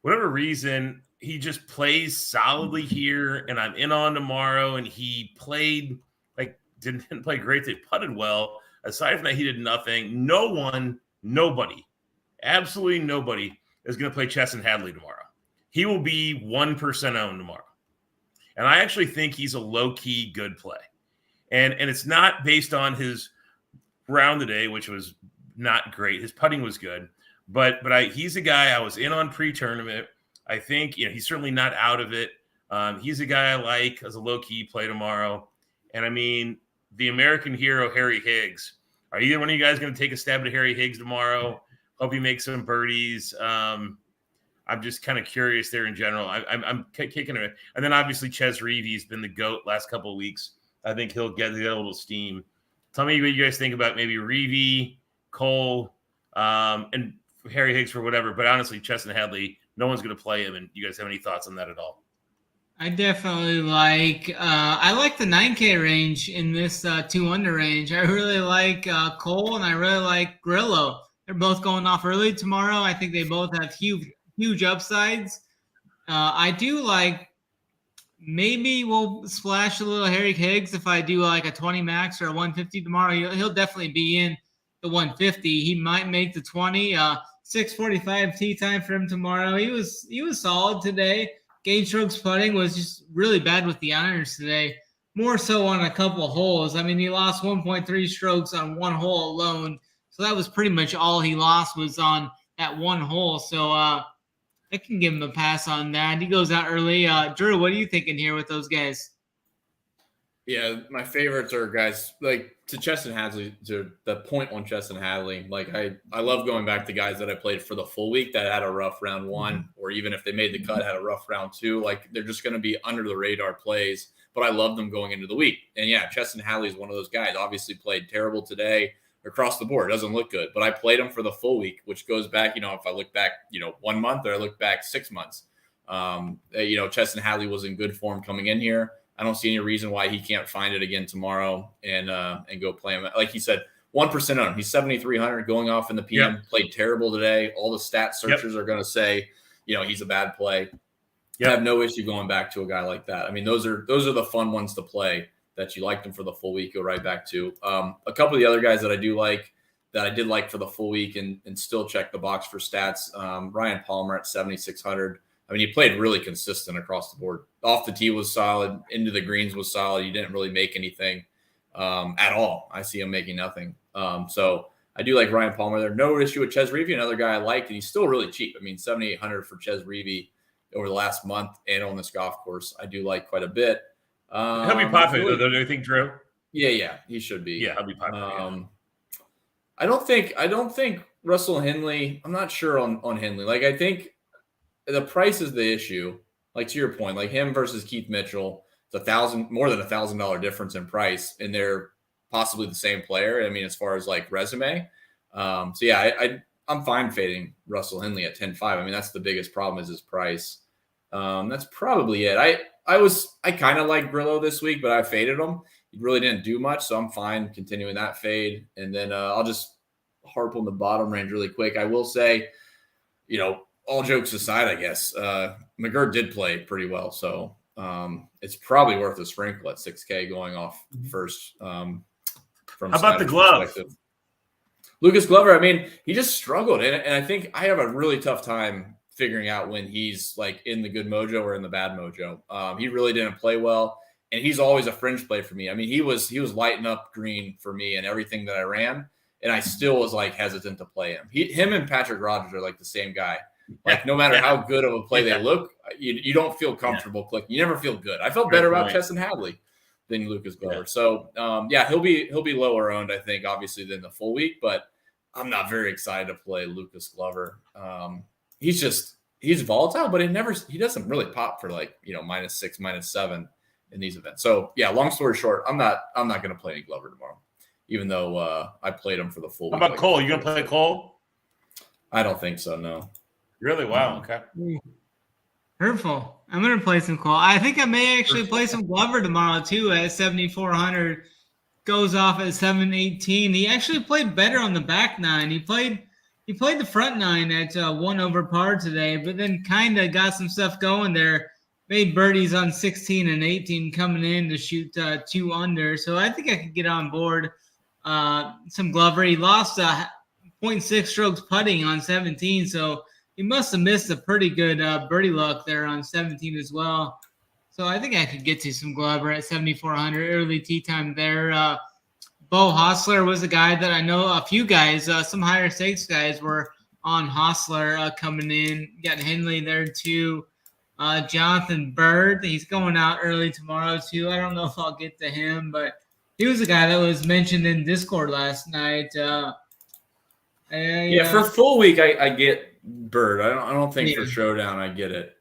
whatever reason, he just plays solidly here, and I'm in on tomorrow, and he played, like, didn't play great. They putted well. Aside from that, he did nothing. Nobody, absolutely nobody is going to play Chesson Hadley tomorrow. He will be 1% owned tomorrow. And I actually think he's a low-key good play. And it's not based on his round today, which was not great. His putting was good. But he's a guy I was in on pre-tournament. I think he's certainly not out of it. He's a guy I like as a low-key play tomorrow. And, I mean, the American hero, Harry Higgs. Are either one of you guys going to take a stab at Harry Higgs tomorrow? Hope he makes some birdies. I'm just kind of curious there in general. I'm kicking it. And then obviously Ches Reavie's been the GOAT last couple of weeks. I think he'll get a little steam. Tell me what you guys think about maybe Reavie, Cole, and Harry Higgs for whatever. But honestly, Chesson Hadley, no one's going to play him. And you guys have any thoughts on that at all? I definitely like the 9K range in this 2-under range. I really like Cole and I really like Grillo. They're both going off early tomorrow. I think they both have huge upsides. I do like, maybe we'll splash a little Harry Higgs if I do like a 20 max or a 150 tomorrow. He'll definitely be in the 150. He might make the 20. 6:45 tee time for him tomorrow. He was solid today. Gauge strokes putting was just really bad with the irons today. More so on a couple of holes. I mean, he lost 1.3 strokes on one hole alone. So that was pretty much all he lost was on that one hole. So I can give him a pass on that. He goes out early. Drew, what are you thinking here with those guys? Yeah, my favorites are guys like to Chesson Hadley, to the point on Chesson Hadley. Like I love going back to guys that I played for the full week that had a rough round one, or even if they made the cut, had a rough round two. Like they're just going to be under the radar plays, but I love them going into the week. And yeah, Chesson Hadley is one of those guys. Obviously played terrible today across the board. It doesn't look good, but I played him for the full week, which goes back, if I look back, 1 month or I look back 6 months, Chesson Hadley was in good form coming in here. I don't see any reason why he can't find it again tomorrow and go play him. Like he said, 1% on him. He's 7,300 going off in the PM. Yep. Played terrible today. All the stat searchers are going to say, he's a bad play. Yep. I have no issue going back to a guy like that. I mean, those are the fun ones to play that you liked him for the full week. Go right back to a couple of the other guys that I do like that I did like for the full week and still check the box for stats. Ryan Palmer at 7,600. I mean, he played really consistent across the board. Off the tee was solid. Into the greens was solid. He didn't really make anything at all. I see him making nothing. So I do like Ryan Palmer there. No issue with Ches Reavie, another guy I like, and he's still really cheap. I mean, 7,800 for Ches Reavie over the last month and on this golf course. I do like quite a bit. He'll be popular, though, do you think, Drew? Yeah, he should be. Yeah, he'll be popular. I don't think Russell Henley. I'm not sure on Henley. Like I think the price is the issue. Like to your point, like him versus Keith Mitchell, it's more than $1,000 difference in price, and they're possibly the same player. I mean, as far as like resume. So yeah, I'm fine fading Russell Henley at 10.5. I mean, that's the biggest problem is his price. That's probably it. I kind of like Grillo this week, but I faded him. He really didn't do much, so I'm fine continuing that fade. And then I'll just harp on the bottom range really quick. I will say, all jokes aside, I guess, McGirt did play pretty well. So it's probably worth a sprinkle at 6K going off first. From how about the glove? Lucas Glover, I mean, he just struggled. And I think I have a really tough time figuring out when he's like in the good mojo or in the bad mojo. He really didn't play well. And he's always a fringe play for me. I mean, he was lighting up green for me and everything that I ran. And I still was like hesitant to play him. Him and Patrick Rogers are like the same guy. Like no matter how good of a play they look, you don't feel comfortable clicking. You never feel good. I felt better about Chesson Hadley than Lucas Glover. So he'll be lower owned, I think, obviously than the full week. But I'm not very excited to play Lucas Glover. He's volatile, but he doesn't really pop for like -6, -7 in these events. So yeah, long story short, I'm not going to play any Glover tomorrow, even though I played him for the full week. How about Cole? You going to play Cole? I don't think so. No. Really? Wow. Okay. Hurtful. I'm going to play some Cole. I think I may actually play some Glover tomorrow too at 7,400. Goes off at 718. He actually played better on the back nine. He played the front nine at 1 over par today, but then kind of got some stuff going there. Made birdies on 16 and 18 coming in to shoot 2 under. So I think I could get on board some Glover. He lost 0.6 strokes putting on 17, so he must have missed a pretty good birdie luck there on 17 as well. So I think I could get to some Glover at 7,400 early tee time there. Bo Hostler was a guy that I know a few guys, some higher stakes guys were on Hostler coming in. Got Henley there too. Jonathan Bird, he's going out early tomorrow too. I don't know if I'll get to him, but he was a guy that was mentioned in Discord last night. For full week, I get Bird. I don't think for Showdown I get it.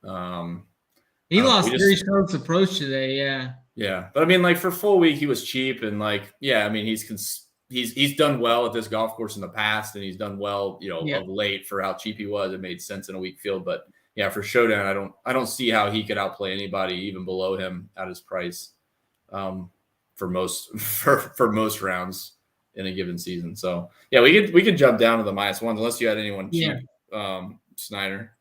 He lost 3 strokes approach today. Yeah. Yeah, but I mean, like for full week, he was cheap, and like, yeah, I mean, he's done well at this golf course in the past, and he's done well, of late for how cheap he was. It made sense in a weak field, but yeah, for Showdown, I don't see how he could outplay anybody even below him at his price, for most rounds in a given season. So yeah, we could jump down to the -1s unless you had anyone cheap, Snyder.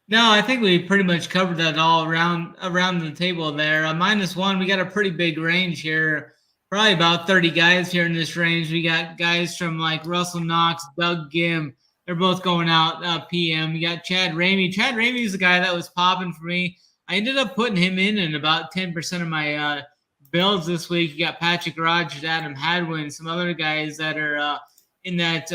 No, I think we pretty much covered that all around the table there. -1, we got a pretty big range here. Probably about 30 guys here in this range. We got guys from like Russell Knox, Doug Gim. They're both going out PM. We got Chad Ramey. Chad Ramey is the guy that was popping for me. I ended up putting him in about 10% of my builds this week. You got Patrick Rogers, Adam Hadwin, some other guys that are in that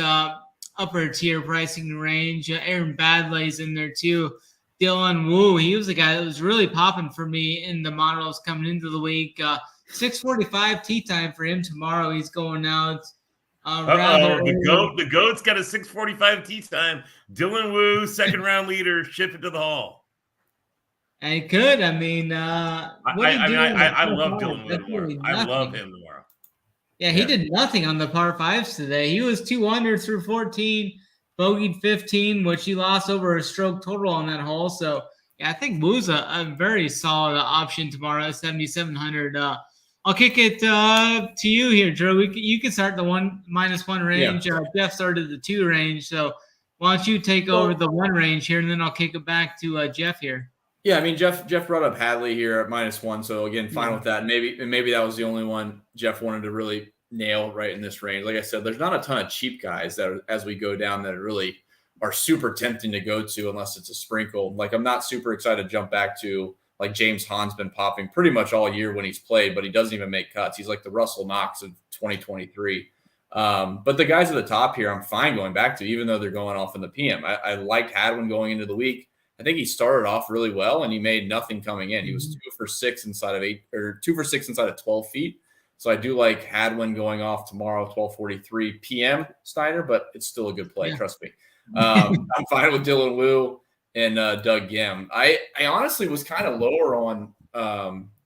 upper tier pricing range. Aaron Badley's in there too. Dylan Wu, he was the guy that was really popping for me in the models coming into the week. 6:45 tee time for him tomorrow. He's going out. The goat's got a 6:45 tee time. Dylan Wu, second round leader, ship it to the hall. And it could. I mean, I love Dylan Wu tomorrow. I love him tomorrow. Yeah, he did nothing on the par 5s today. He was 2 under through 14, bogeyed 15, which he lost over a stroke total on that hole. So, yeah, I think Wu's a very solid option tomorrow at 7,700. I'll kick it to you here, Drew. You can start the -1 range. Yeah. Jeff started the 2 range. So, why don't you take over the 1 range here, and then I'll kick it back to Jeff here. Yeah, I mean, Jeff brought up Hadley here at -1, so again, fine with that. Maybe that was the only one Jeff wanted to really nail right in this range. Like I said, there's not a ton of cheap guys that as we go down that really are super tempting to go to unless it's a sprinkle. Like I'm not super excited to jump back to like James Hahn's been popping pretty much all year when he's played, but he doesn't even make cuts. He's like the Russell Knox of 2023. But the guys at the top here, I'm fine going back to, even though they're going off in the PM. I liked Hadwin going into the week. I think he started off really well and he made nothing coming in. He was 2 for 6 inside of 12 feet. So I do like Hadwin going off tomorrow, 12:43 p.m. Steiner, but it's still a good play. Trust me. I'm fine with Dylan Wu and Doug Gim. I honestly was kind of lower on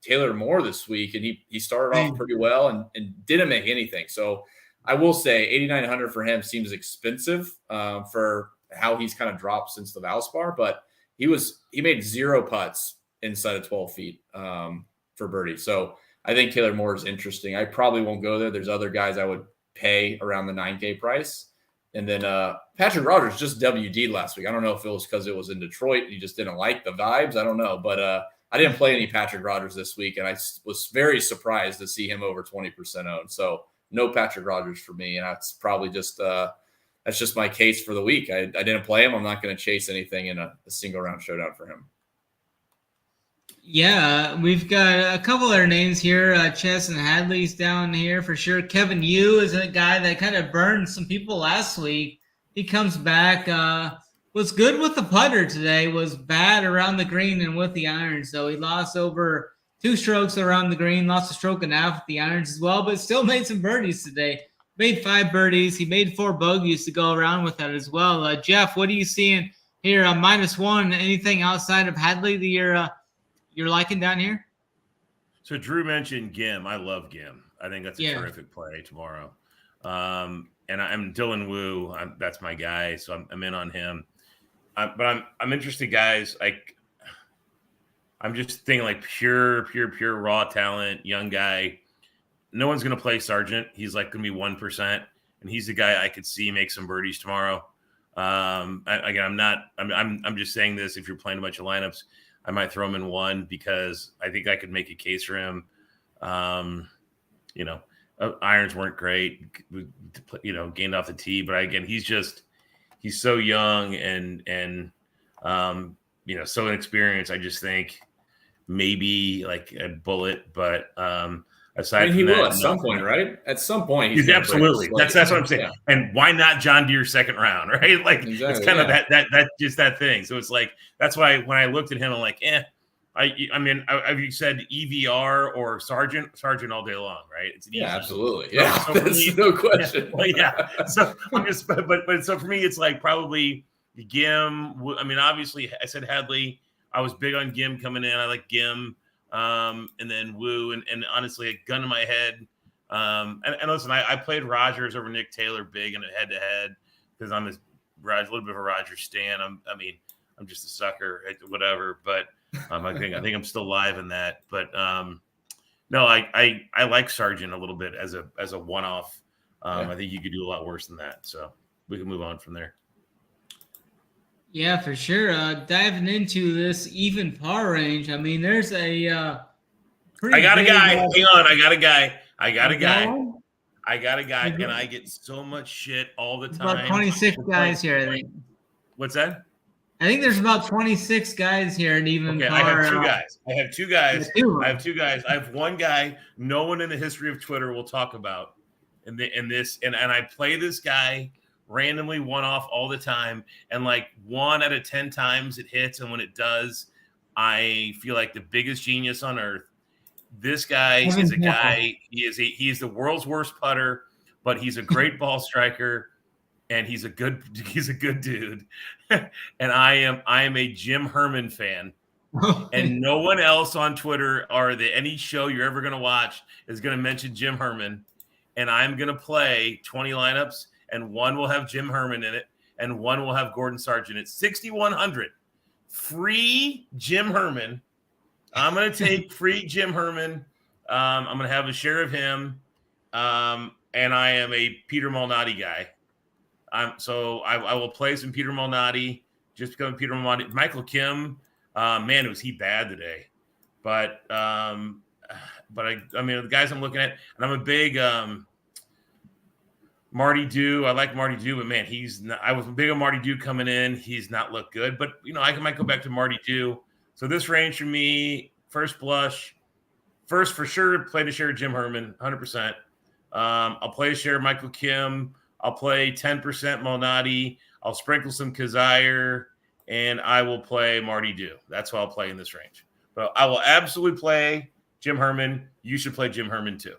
Taylor Moore this week, and he started off pretty well and didn't make anything. So I will say 8,900 for him seems expensive for how he's kind of dropped since the Valspar, but he made 0 putts inside of 12 feet for birdie. So I think Taylor Moore is interesting. I probably won't go there. There's other guys I would pay around the $9K price. And then Patrick Rogers just WD'd last week. I don't know if it was because it was in Detroit and he just didn't like the vibes. I don't know. But I didn't play any Patrick Rogers this week, and I was very surprised to see him over 20% owned. So no Patrick Rogers for me, and that's probably just that's just my case for the week. I didn't play him. I'm not going to chase anything in a single round showdown for him. Yeah, we've got a couple other names here. Chess and Hadley's down here for sure. Kevin Yu is a guy that kind of burned some people last week. He comes back. Was good with the putter today. Was bad around the green and with the irons. So he lost over 2 strokes around the green. Lost a stroke and a half with the irons as well, but still made some birdies today. Made 5 birdies. He made 4 bogeys to go around with that as well. Jeff, what are you seeing here on -1? Anything outside of Hadley that you're liking down here? So Drew mentioned Gim. I love Gim. I think that's a terrific play tomorrow. And I'm Dylan Wu. That's my guy, so I'm in on him. But I'm interested, guys. Like I'm just thinking like pure raw talent, young guy. No one's gonna play Sargent. He's like gonna be 1%, and he's the guy I could see make some birdies tomorrow. I'm just saying this. If you're playing a bunch of lineups, I might throw him in 1 because I think I could make a case for him. Irons weren't great, gained off the tee, but again, he's so young and so inexperienced. I just think maybe like a bullet, but aside from he that, will at some point, right? At some point, he's absolutely. That's what I'm saying. Yeah. And why not John Deere second round, right? Like exactly, it's kind of that just that thing. So it's like that's why when I looked at him, I'm like, you said EVR or Sargent all day long, right? It's absolutely, so that's no question. So I'm just, but so for me, it's like probably Gim. I mean, obviously, I said Hadley. I was big on Gim coming in. I like Gim. And then Wu. And honestly, a gun in my head. And listen, I played Rogers over Nick Taylor big in a head-to-head because I'm a little bit of a Rogers stan. I'm just a sucker, whatever. But I think I'm still live in that. But no, I like Sargent a little bit as a one-off. I think you could do a lot worse than that. So we can move on from there. Yeah, for sure. Diving into this even par range. I mean, there's a I got a guy. Hang on, I got a guy. I got a guy, and I get so much shit all the time. About 26 guys here, I think. What's that? I think there's about 26 guys here and even par. I have two guys. I have one guy no one in the history of Twitter will talk about. And I play this guy randomly one-off all the time, and like 1 out of 10 times it hits, and when it does, I feel like the biggest genius on earth. This guy is a guy. He is the world's worst putter, but he's a great ball striker, and he's a good dude. And I am a Jim Herman fan, and no one else on Twitter or any show you're ever going to watch is going to mention Jim Herman. And I'm going to play 20 lineups, and 1 will have Jim Herman in it, and 1 will have Gordon Sargent. It's 6,100. Free Jim Herman. I'm going to take free Jim Herman. I'm going to have a share of him. And I am a Peter Malnati guy. So I will play some Peter Malnati, just become Peter Malnati. Michael Kim, man, was he bad today. But I mean, the guys I'm looking at, and I'm a big Marty Dew. I like Marty Dew, but man, I was big on Marty Dew coming in. He's not looked good, but I might go back to Marty Dew. So this range for me, first blush, first for sure, play to share Jim Herman, 100%. I'll play a share Michael Kim. I'll play 10% Malnati. I'll sprinkle some Kazire, and I will play Marty Dew. That's what I'll play in this range. But I will absolutely play Jim Herman. You should play Jim Herman too.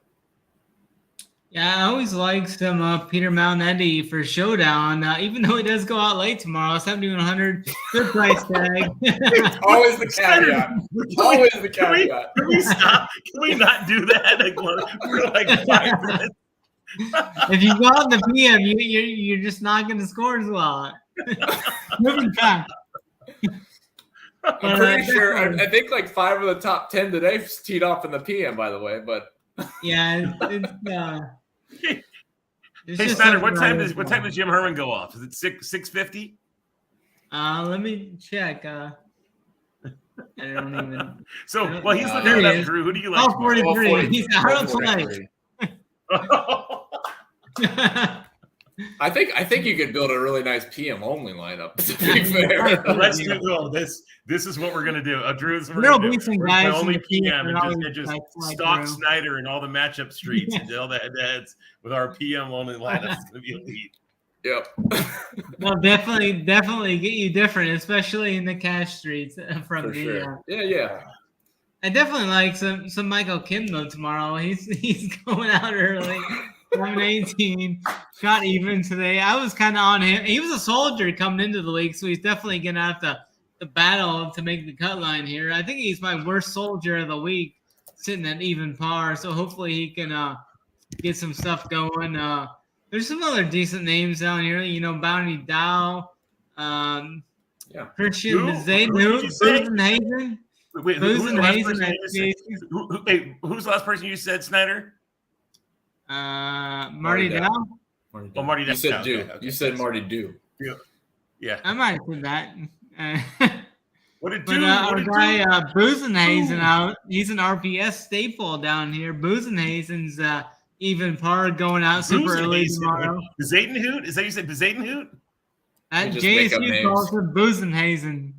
Yeah, I always like some Peter Malnati for Showdown. Even though he does go out late tomorrow, 7,100, good price tag. Always the caveat. Always the caveat. Can we stop? Can we not do that? For like 5 minutes. If you go out in the PM, you're just not going to score as well. Moving back. I'm pretty sure. I think like 5 of the top 10 today teed off in the PM, by the way. But yeah, hey Snyder, what time does Jim Herman go off? Is it 6:50? Let me check. I don't even. So while he's looking it up, Drew, who do you like? 43. He's out of play. I think you could build a really nice PM only lineup. To be fair, let's do this. This is what we're gonna do. Drew, this is what we're gonna do. We're guys only PM and just like stalk Drew. Snyder and all the matchup streets and all the head-to-heads with our PM only lineup. It's gonna be elite. Yep. Well, definitely get you different, especially in the cash streets from For the. sure. Yeah. I definitely like some Michael Kim though tomorrow. He's going out early. 7-18, shot even today. I was kind of on him. He was a soldier coming into the league, so he's definitely going to have to battle to make the cut line here. I think he's my worst soldier of the week, sitting at even par, so hopefully he can get some stuff going. There's some other decent names down here, Bounty Dow, Christian Buzenhazen. Wait, who's the last person you said, Snyder? Marty Dow. Oh, Marty Dow. You said Dew. Okay. You said Marty Dew. Yeah. I might have said that. What did But our guy Buzenhazen out. He's an RPS staple down here. Buzenhazen's even par going out super early tomorrow. Zadenhoot? Is that you said Zadenhoot? JSU calls him Buzenhazen.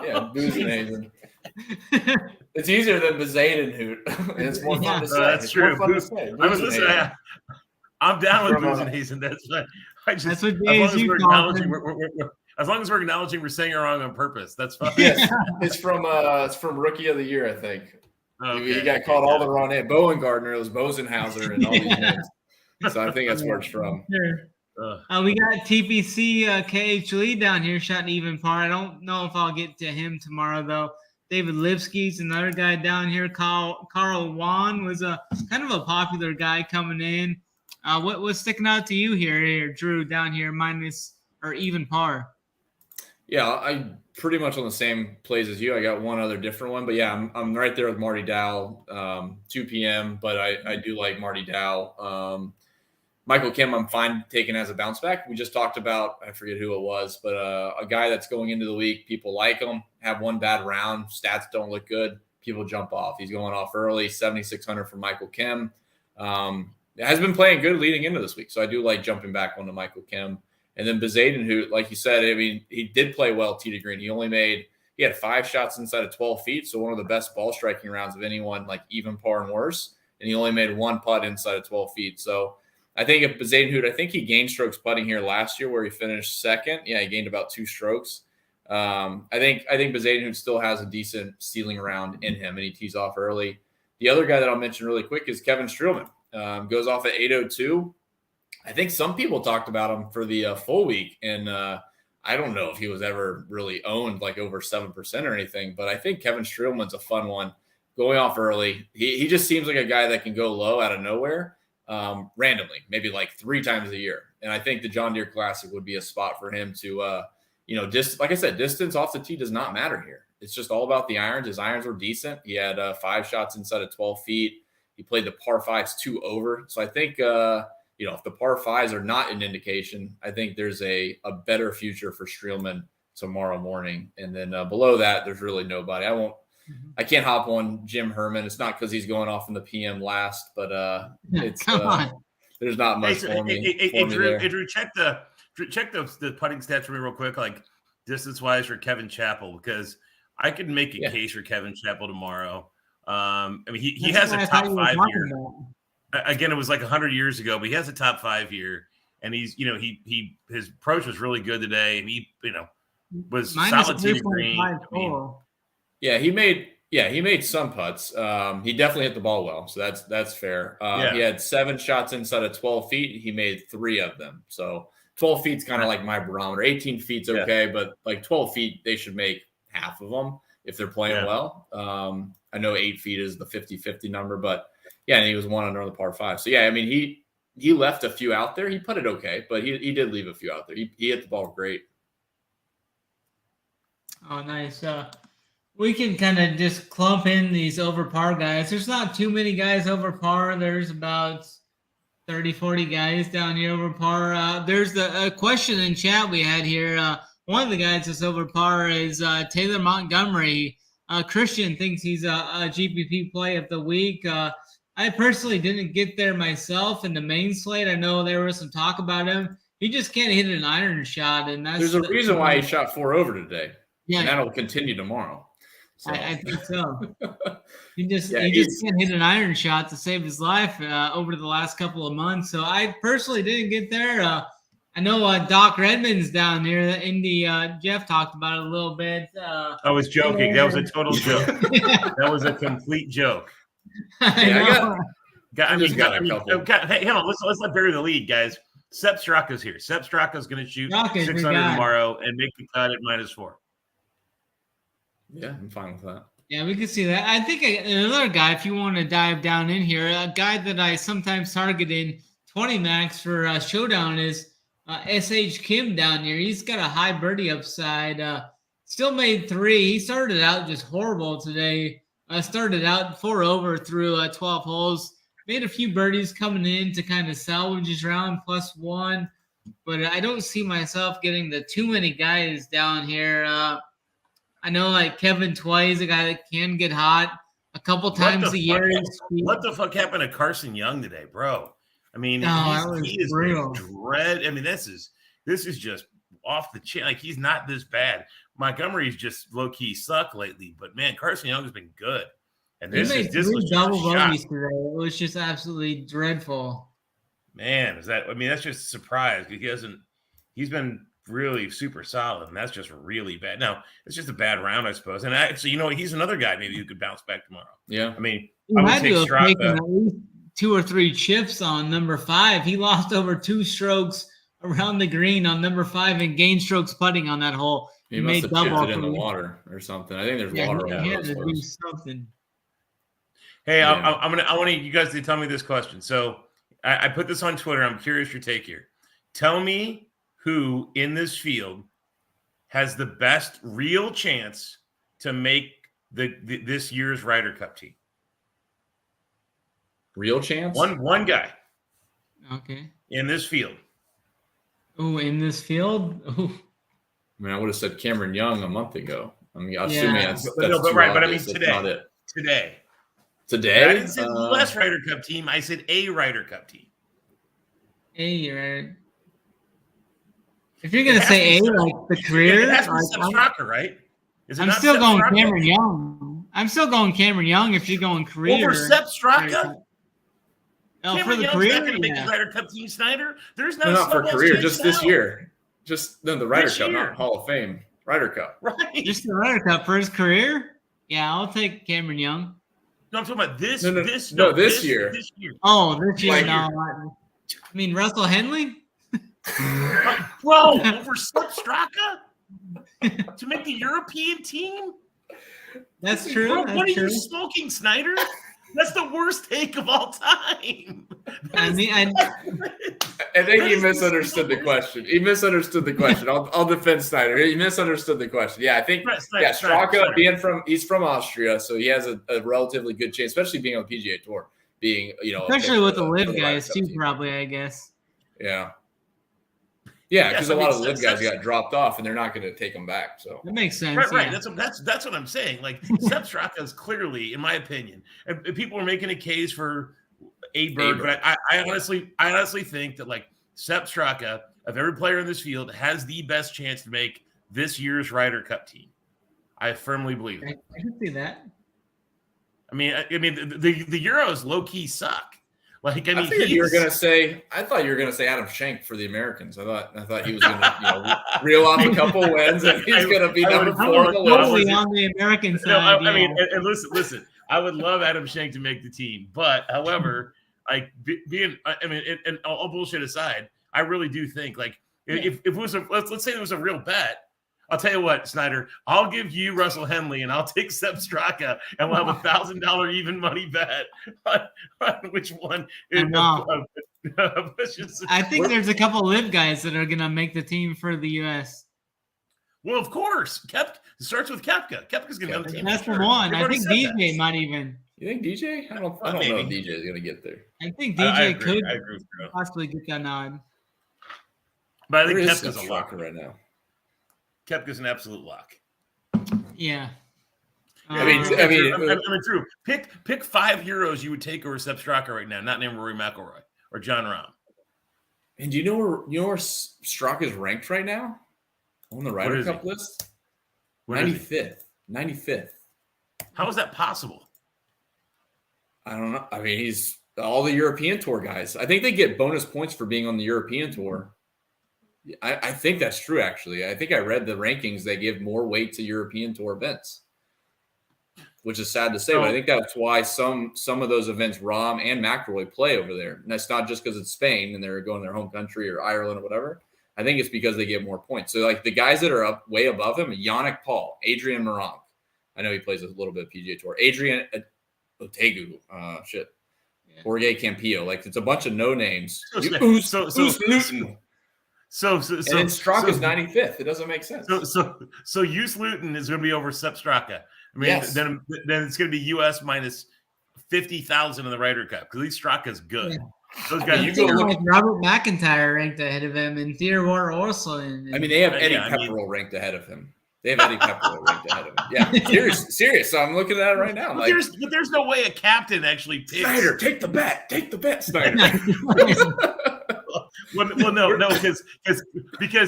Yeah, Buzenhazen. It's easier than Zadenhoot. It's more fun to say. That's true. I'm down with Buzenhazen. That's right. That's what JSU calls him. As long as we're acknowledging we're saying it wrong on purpose, that's fine. Yes, it's from Rookie of the Year, I think. Okay, he got called all the wrong names. Bowen Gardner, it was Bosenhauser, and all these names. So I think that's where it's from. Sure. We got TPC KH Lee down here shot even par. I don't know if I'll get to him tomorrow though. David Lipsky's another guy down here. Carl Wan was a kind of a popular guy coming in. What's sticking out to you here, Drew, down here, minus or even par? Yeah, I'm pretty much on the same plays as you. I got one other different one, but yeah, I'm right there with Marty Dow, 2 p.m., but I do like Marty Dow. Michael Kim, I'm fine taking as a bounce back. We just talked about, I forget who it was, but a guy that's going into the week, people like him, have one bad round, stats don't look good, people jump off. He's going off early, 7,600 for Michael Kim. Has been playing good leading into this week, so I do like jumping back onto Michael Kim. And then Bezaden, who, like you said, I mean, he did play well tee to green. He had 5 shots inside of 12 feet, so one of the best ball striking rounds of anyone, like even par and worse. And he only made 1 putt inside of 12 feet. So I think if Bezaden, I think he gained strokes putting here last year where he finished second. Yeah, he gained about 2 strokes. I think Bezaden still has a decent ceiling round in him, and he tees off early. The other guy that I'll mention really quick is Kevin Streelman. Goes off at 8:02. I think some people talked about him for the full week, and I don't know if he was ever really owned like over 7% or anything, but I think Kevin Streelman's a fun one. Going off early, he just seems like a guy that can go low out of nowhere randomly, maybe like 3 times a year. And I think the John Deere Classic would be a spot for him to, like I said, distance off the tee does not matter here. It's just all about the irons. His irons were decent. He had 5 shots inside of 12 feet. He played the par 5s 2 over. So I think, if the par 5s are not an indication, I think there's a better future for Streelman tomorrow morning. And then below that, there's really nobody. I can't hop on Jim Herman. It's not because he's going off in the PM last, but it's there's not much for me. Hey, Drew, check the putting stats for me real quick, like distance wise for Kevin Chappell, because I could make a case for Kevin Chappell tomorrow. I mean, he has a top 5 year. Again, it was like 100 years ago, but he has a top 5 year, and he's, his approach was really good today, and he, was solid tee to green. Yeah, he made some putts. He definitely hit the ball well, so that's fair. He had 7 shots inside of 12 feet. He made 3 of them. So 12 feet's kind of like my barometer. 18 feet's okay, but like 12 feet, they should make half of them if they're playing well. I know 8 feet is the 50-50 number, but yeah, and he was 1 under on the par 5. So yeah, I mean, he left a few out there. He put it okay, but he did leave a few out there. He hit the ball great. Oh, nice. We can kind of just clump in these over par guys. There's not too many guys over par. There's about 30, 40 guys down here over par. There's the question in chat we had here. One of the guys that's over par is Taylor Montgomery. Christian thinks he's a GPP play of the week. I personally didn't get there myself in the main slate. I know there was some talk about him. He just can't hit an iron shot, and that's there's a reason why he shot 4 over today. Yeah, and that'll continue tomorrow. So. I think so. He just can't hit an iron shot to save his life over the last couple of months. So I personally didn't get there. I know Doc Redmond's down there. Jeff talked about it a little bit. I was joking. That was a total joke. That was a complete joke. I know. Hey, hold on. Let's not bury the lead, guys. Sepp Straka's here. Sepp Straka's going to shoot 600 tomorrow and make the cut at -4. Yeah, I'm fine with that. Yeah, we can see that. I think another guy, if you want to dive down in here, a guy that I sometimes target in 20 max for Showdown is SH Kim down here. He's got a high birdie upside. Still made 3. He started out just horrible today. Started out 4 over through 12 holes. Made a few birdies coming in to kind of salvage his round +1. But I don't see myself getting the too many guys down here. I know like Kevin Tway is a guy that can get hot a couple times a year. What the fuck happened to Carson Young today, bro? I mean, he is dread. I mean, this is just off the chain. Like, he's not this bad. Montgomery's just low key suck lately, but man, Carson Young has been good. And this was double bogeys today. It was just absolutely dreadful. Man, that's just a surprise because he's been really super solid, and that's just really bad. Now, it's just a bad round, I suppose. And actually, he's another guy maybe who could bounce back tomorrow. Yeah. I mean, I would take Straka. At least 2 or 3 chips on number 5. He lost over 2 strokes around the green on number 5 and gained strokes putting on that hole. He must have chipped it in the water or something. I think there's water on those to holes. do something. Hey, I want you guys to tell me this question. So I put this on Twitter. I'm curious your take here. Tell me who in this field has the best real chance to make this year's Ryder Cup team. Real chance? One guy. Okay. In this field. Oh, in this field? Oh. I mean, I would have said Cameron Young a month ago. I mean, assuming that's but I mean today. Today. I didn't say the U.S. Ryder Cup team. I said a Ryder Cup team. Right. If you're gonna say like the career, it has to be Sepp Straka, right? I'm still going Cameron Young. I'm still going Cameron Young. If you're going career, over Sepp Straka. For the career, not going to make the Ryder Cup team, Snyder. There's no not for career. Just this year. Just the Ryder Cup, year. not Hall of Fame. Ryder Cup. Right. Just the Ryder Cup for his career. Yeah, I'll take Cameron Young. No, I'm talking about this. This year. This year. Oh, this year. No, I mean Russell Henley. Bro, over Sepp Straka to make the European team. That's true. Bro, that's what are true. you smoking, Snyder? That's the worst take of all time. I think he misunderstood the question. He misunderstood the question. I'll defend Snyder. He misunderstood the question. Yeah, I think Straka he's from Austria, so he has a relatively good chance, especially being on the PGA Tour, especially with the live guys too, probably, I guess. Yeah. Yeah, because a lot of the live guys got dropped off, and they're not going to take them back. So that makes sense. Right. Yeah. That's what I'm saying. Like Sepp Straka is clearly, in my opinion, and people are making a case for Aberg, but I honestly think that like Sepp Straka, of every player in this field, has the best chance to make this year's Ryder Cup team. I firmly believe that. I can see that. I mean, the Euros low key suck. Like, I thought you were gonna say Adam Schenk for the Americans. I thought he was gonna reel off a couple wins and he's gonna be number 4 on the list. On the American side. I mean, and listen. I would love Adam Schenk to make the team, but however, like and all bullshit aside, I really do think like if it was let's say it was a real bet. I'll tell you what, Snyder, I'll give you Russell Henley and I'll take Sepp Straka and we'll have $1,000 even money bet on which one. I think there's a couple of live guys that are going to make the team for the U.S. Well, of course. It starts with Koepka. Koepka's going to be on the team. That's the one. I think DJ might even. You think DJ? I don't know if DJ is going to get there. I think DJ could I possibly get that nod. But I think Koepka's a lock right now. Koepka's an absolute lock. Yeah. I mean, Drew, pick 5 heroes you would take over Sepp Straka right now, not named Rory McIlroy or John Rahm. And do you know where Straka is ranked right now on the Ryder Cup list? 95th. How is that possible? I don't know. I mean, he's all the European Tour guys. I think they get bonus points for being on the European Tour. I think that's true, actually. I think I read the rankings. They give more weight to European Tour events, which is sad to say, but I think that's why some of those events Rahm and McIlroy play over there. And that's not just because it's Spain and they're going to their home country or Ireland or whatever. I think it's because they get more points. So, like, the guys that are up way above him, Yannick Paul, Adrian Meronk. I know he plays a little bit of PGA Tour. Adrian Otegu. Jorge Campillo. Like, it's a bunch of no names. Who's Luton? So Straka's 95th. It doesn't make sense. So Use Luton is going to be over Sepp Straka. I mean, then it's going to be US minus 50,000 in the Ryder Cup because at least Straka's good. Yeah. Those guys, you go look like Robert McIntyre ranked ahead of him and Theodore Orson. I mean, they have Eddie Pepperell ranked ahead of him. They have Eddie Pepperell ranked ahead of him. Yeah, serious. So I'm looking at it right now. But there's no way a captain actually picks. Snyder, take the bet, Snyder. Well, no, because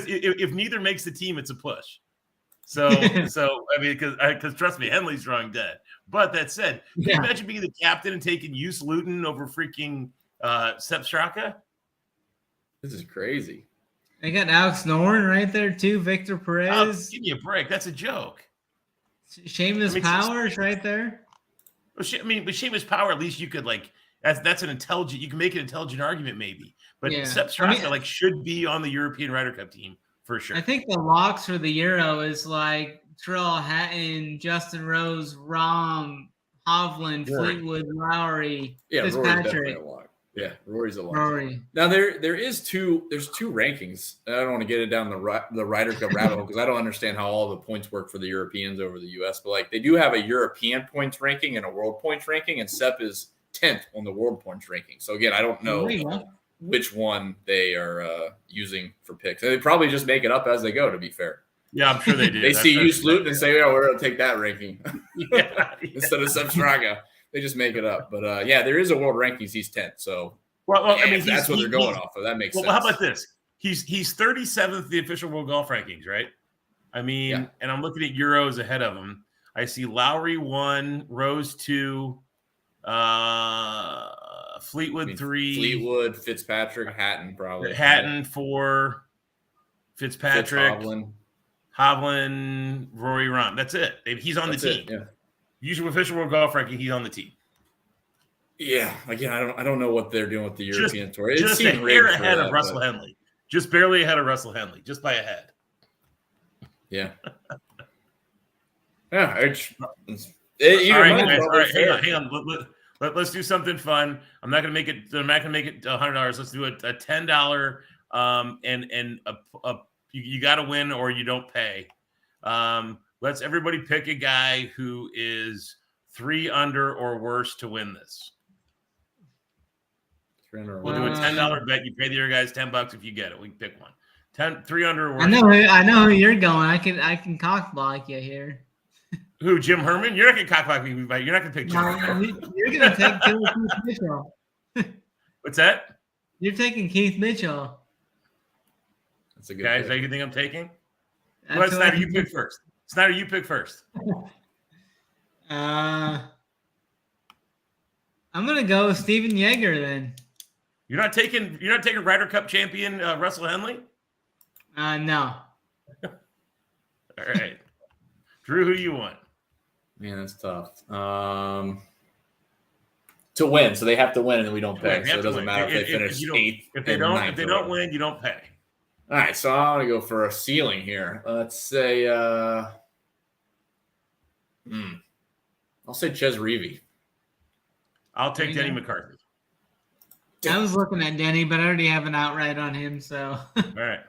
if neither makes the team, it's a push. So I mean, because trust me, Henley's drawing dead. But that said, can you imagine being the captain and taking Use Luton over freaking Sepp Straka? This is crazy. They got Alex Noren right there too. Victor Perez. Give me a break. That's a joke. Seamus Powers right there. Well, but Seamus Power, at least you could like. That's an intelligent. You can make an intelligent argument, maybe. But Yeah. Sepp Straka should be on the European Ryder Cup team for sure. I think the locks for the Euro is like Tyrrell Hatton, Justin Rose, Rahm, Hovland, Rory. Fleetwood, Lowry, Rory's definitely Fitzpatrick. a lock. Yeah, Rory's a lock. Rory. Now there's two rankings. I don't want to get it down the Ryder Cup rabbit hole because I don't understand how all the points work for the Europeans over the US. But like they do have a European points ranking and a world points ranking, and Sepp is 10th on the world points ranking. So again, I don't know which one they are using for picks. They probably just make it up as they go. To be fair. Yeah, I'm sure they do. They see Hughes Luton and say, "Yeah, we're going to take that ranking instead of Sepp Straka." They just make it up. But there is a world rankings. He's 10th. So I mean, that's what they're going off of. That makes sense. Well, how about this? He's 37th the official world golf rankings, right? I mean, and I'm looking at Euros ahead of him. I see Lowry 1, Rose 2, Fleetwood 3, Fleetwood, Fitzpatrick, Hatton probably. Hatton 4, Fitzpatrick, Hovland, Rory Rahm. That's it. He's on the team. Usual official world golf ranking. He's on the team. Yeah. Again, I don't know what they're doing with the European tour. It's just a hair ahead of Russell Henley. Just barely ahead of Russell Henley. Just by a head. Yeah. Yeah. All right. Hang on. Let's do something fun. I'm not going to make it $100. Let's do a $10. And you got to win or you don't pay. Let's everybody pick a guy who is 3 under or worse to win this. We'll do a $10 bet. You pay the other guys $10 if you get it. We can pick one. 3 under or worse. I know who you're going. I can cock block you here. Who? Jim Herman? You're not going to cock block me. You're not going to pick Jim Herman. You're going to take Keith Mitchell. What's that? You're taking Keith Mitchell. That's a good guys. Is that you think I'm taking? Well, Snyder, you pick first. Snyder, you pick first. I'm gonna go with Steven Yeager then. You're not taking Ryder Cup champion Russell Henley? No. All right. Drew, who do you want? Man, that's tough. To win, so they have to win, and then we don't pay. So it doesn't matter if they finish 8th. If they don't win, you don't pay. All right, so I'm gonna go for a ceiling here. Let's say, I'll say Ches Reavie. I'll take Denny McCarthy. I was looking at Denny, but I already have an outright on him. So. All right.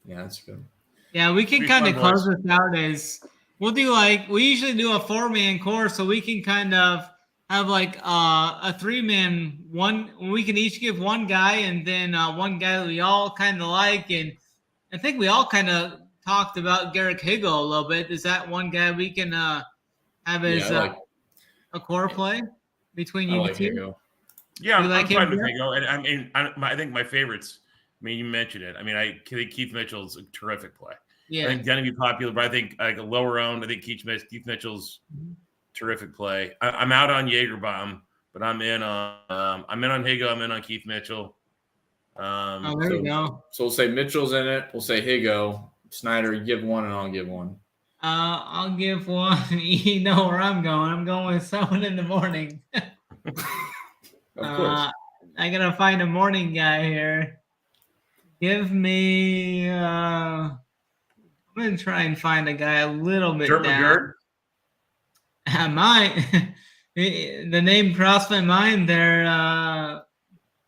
Yeah, that's good. Yeah, we can kind of close this out as we usually do a 4-man course, so we can kind of have like a 3-man one. We can each give one guy and then one guy that we all kind of like. And I think we all kind of talked about Garrick Higgle a little bit. Is that one guy we can have as a core play between you two? Yeah, I'm fine with Higgle. And I think my favorites. I mean, you mentioned it. I mean, I think Keith Mitchell's a terrific play. Yeah, I think Denny be popular, but I think like a lower owned. I think Keith Mitchell's terrific play. I'm out on Jagerbaum, but I'm in on Higgo. I'm in on Keith Mitchell. There we go. So we'll say Mitchell's in it. We'll say Higgo. Snyder, you give one, and I'll give one. I'll give one. You know where I'm going. I'm going with someone in the morning. Of course. I gotta find a morning guy here. Give me. I'm gonna try and find a guy a little bit down. I might. The name crossed my mind there.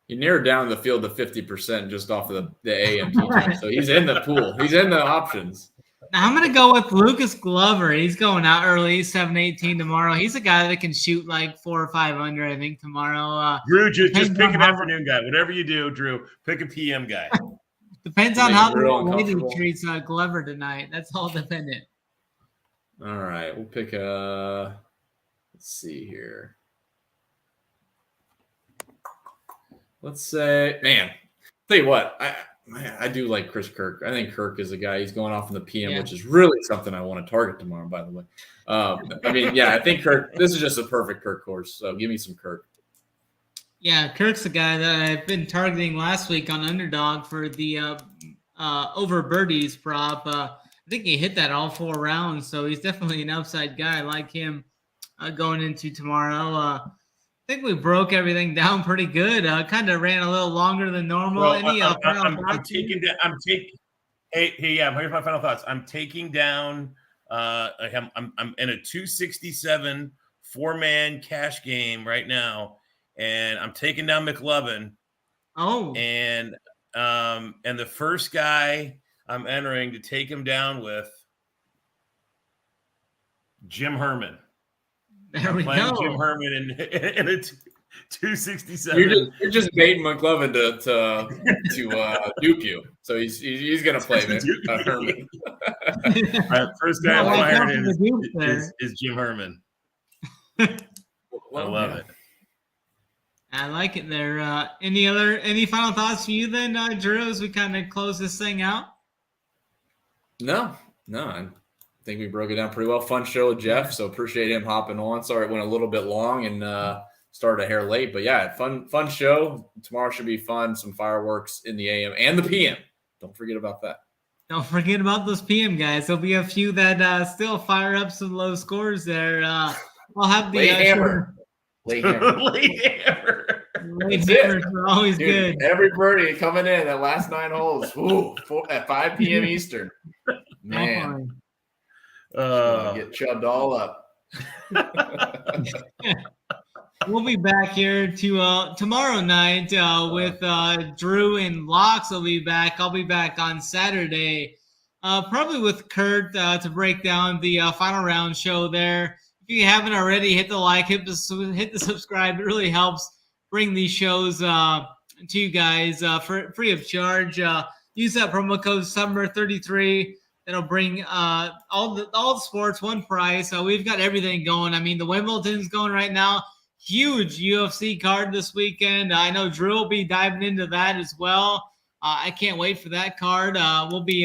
You narrowed down the field to 50% just off of the AMT. So he's in the pool. He's in the options. I'm going to go with Lucas Glover. He's going out early. He's 7-18 tomorrow. He's a guy that can shoot like 4 or 5 under, I think, tomorrow. Drew, just pick an afternoon guy. Whatever you do, Drew, pick a PM guy. Depends on how the lady treats Glover tonight. That's all dependent. All right. We'll pick let's see here. Let's say, man, tell you what, I do like Chris Kirk. I think Kirk is a guy. He's going off in the PM, which is really something I want to target tomorrow, by the way. I think Kirk, this is just a perfect Kirk course. So give me some Kirk. Yeah, Kirk's a guy that I've been targeting last week on Underdog for the over birdies prop. I think he hit that all 4 rounds, so he's definitely an upside guy. I like him going into tomorrow. I think we broke everything down pretty good. Kind of ran a little longer than normal. Well, Any I'm final taking down. Hey, yeah. Here's my final thoughts. I'm taking down. I'm in a 267 4-man cash game right now, and I'm taking down McLovin. Oh, and the first guy I'm entering to take him down with Jim Herman. there we go. Jim Herman in a 267. You're just baiting McLovin to dupe you. So he's going to play Herman. First guy I'm fired in is Jim Herman. I love it. I like it there. Any final thoughts for you then, Drew, as we kind of close this thing out? No. I think we broke it down pretty well. Fun show with Jeff, so appreciate him hopping on. Sorry it went a little bit long and started a hair late, but yeah, fun show. Tomorrow should be fun. Some fireworks in the AM and the PM. Don't forget about that. Don't forget about those PM guys. There'll be a few that still fire up some low scores there. I'll have the late hammer. Late hammer. Late hammers are always good. Every birdie coming in at last 9 holes. Ooh, at 5 p.m. Eastern. Man. Get chubbed all up. We'll be back here to tomorrow night with Drew and Locks. Will be back. I'll be back on Saturday, probably with Kurt to break down the final round show there. If you haven't already, hit the like, hit the subscribe. It really helps bring these shows to you guys for free of charge. Use that promo code Summer33. That'll bring all the sports one price. We've got everything going. I mean, the Wimbledon's going right now. Huge UFC card this weekend. I know Drew will be diving into that as well. I can't wait for that card. We'll be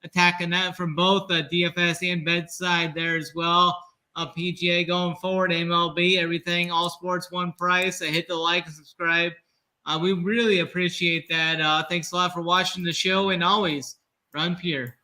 attacking that from both DFS and bedside there as well. PGA going forward, MLB, everything, all sports, one price. Hit the like and subscribe. We really appreciate that. Thanks a lot for watching the show, and always run pure.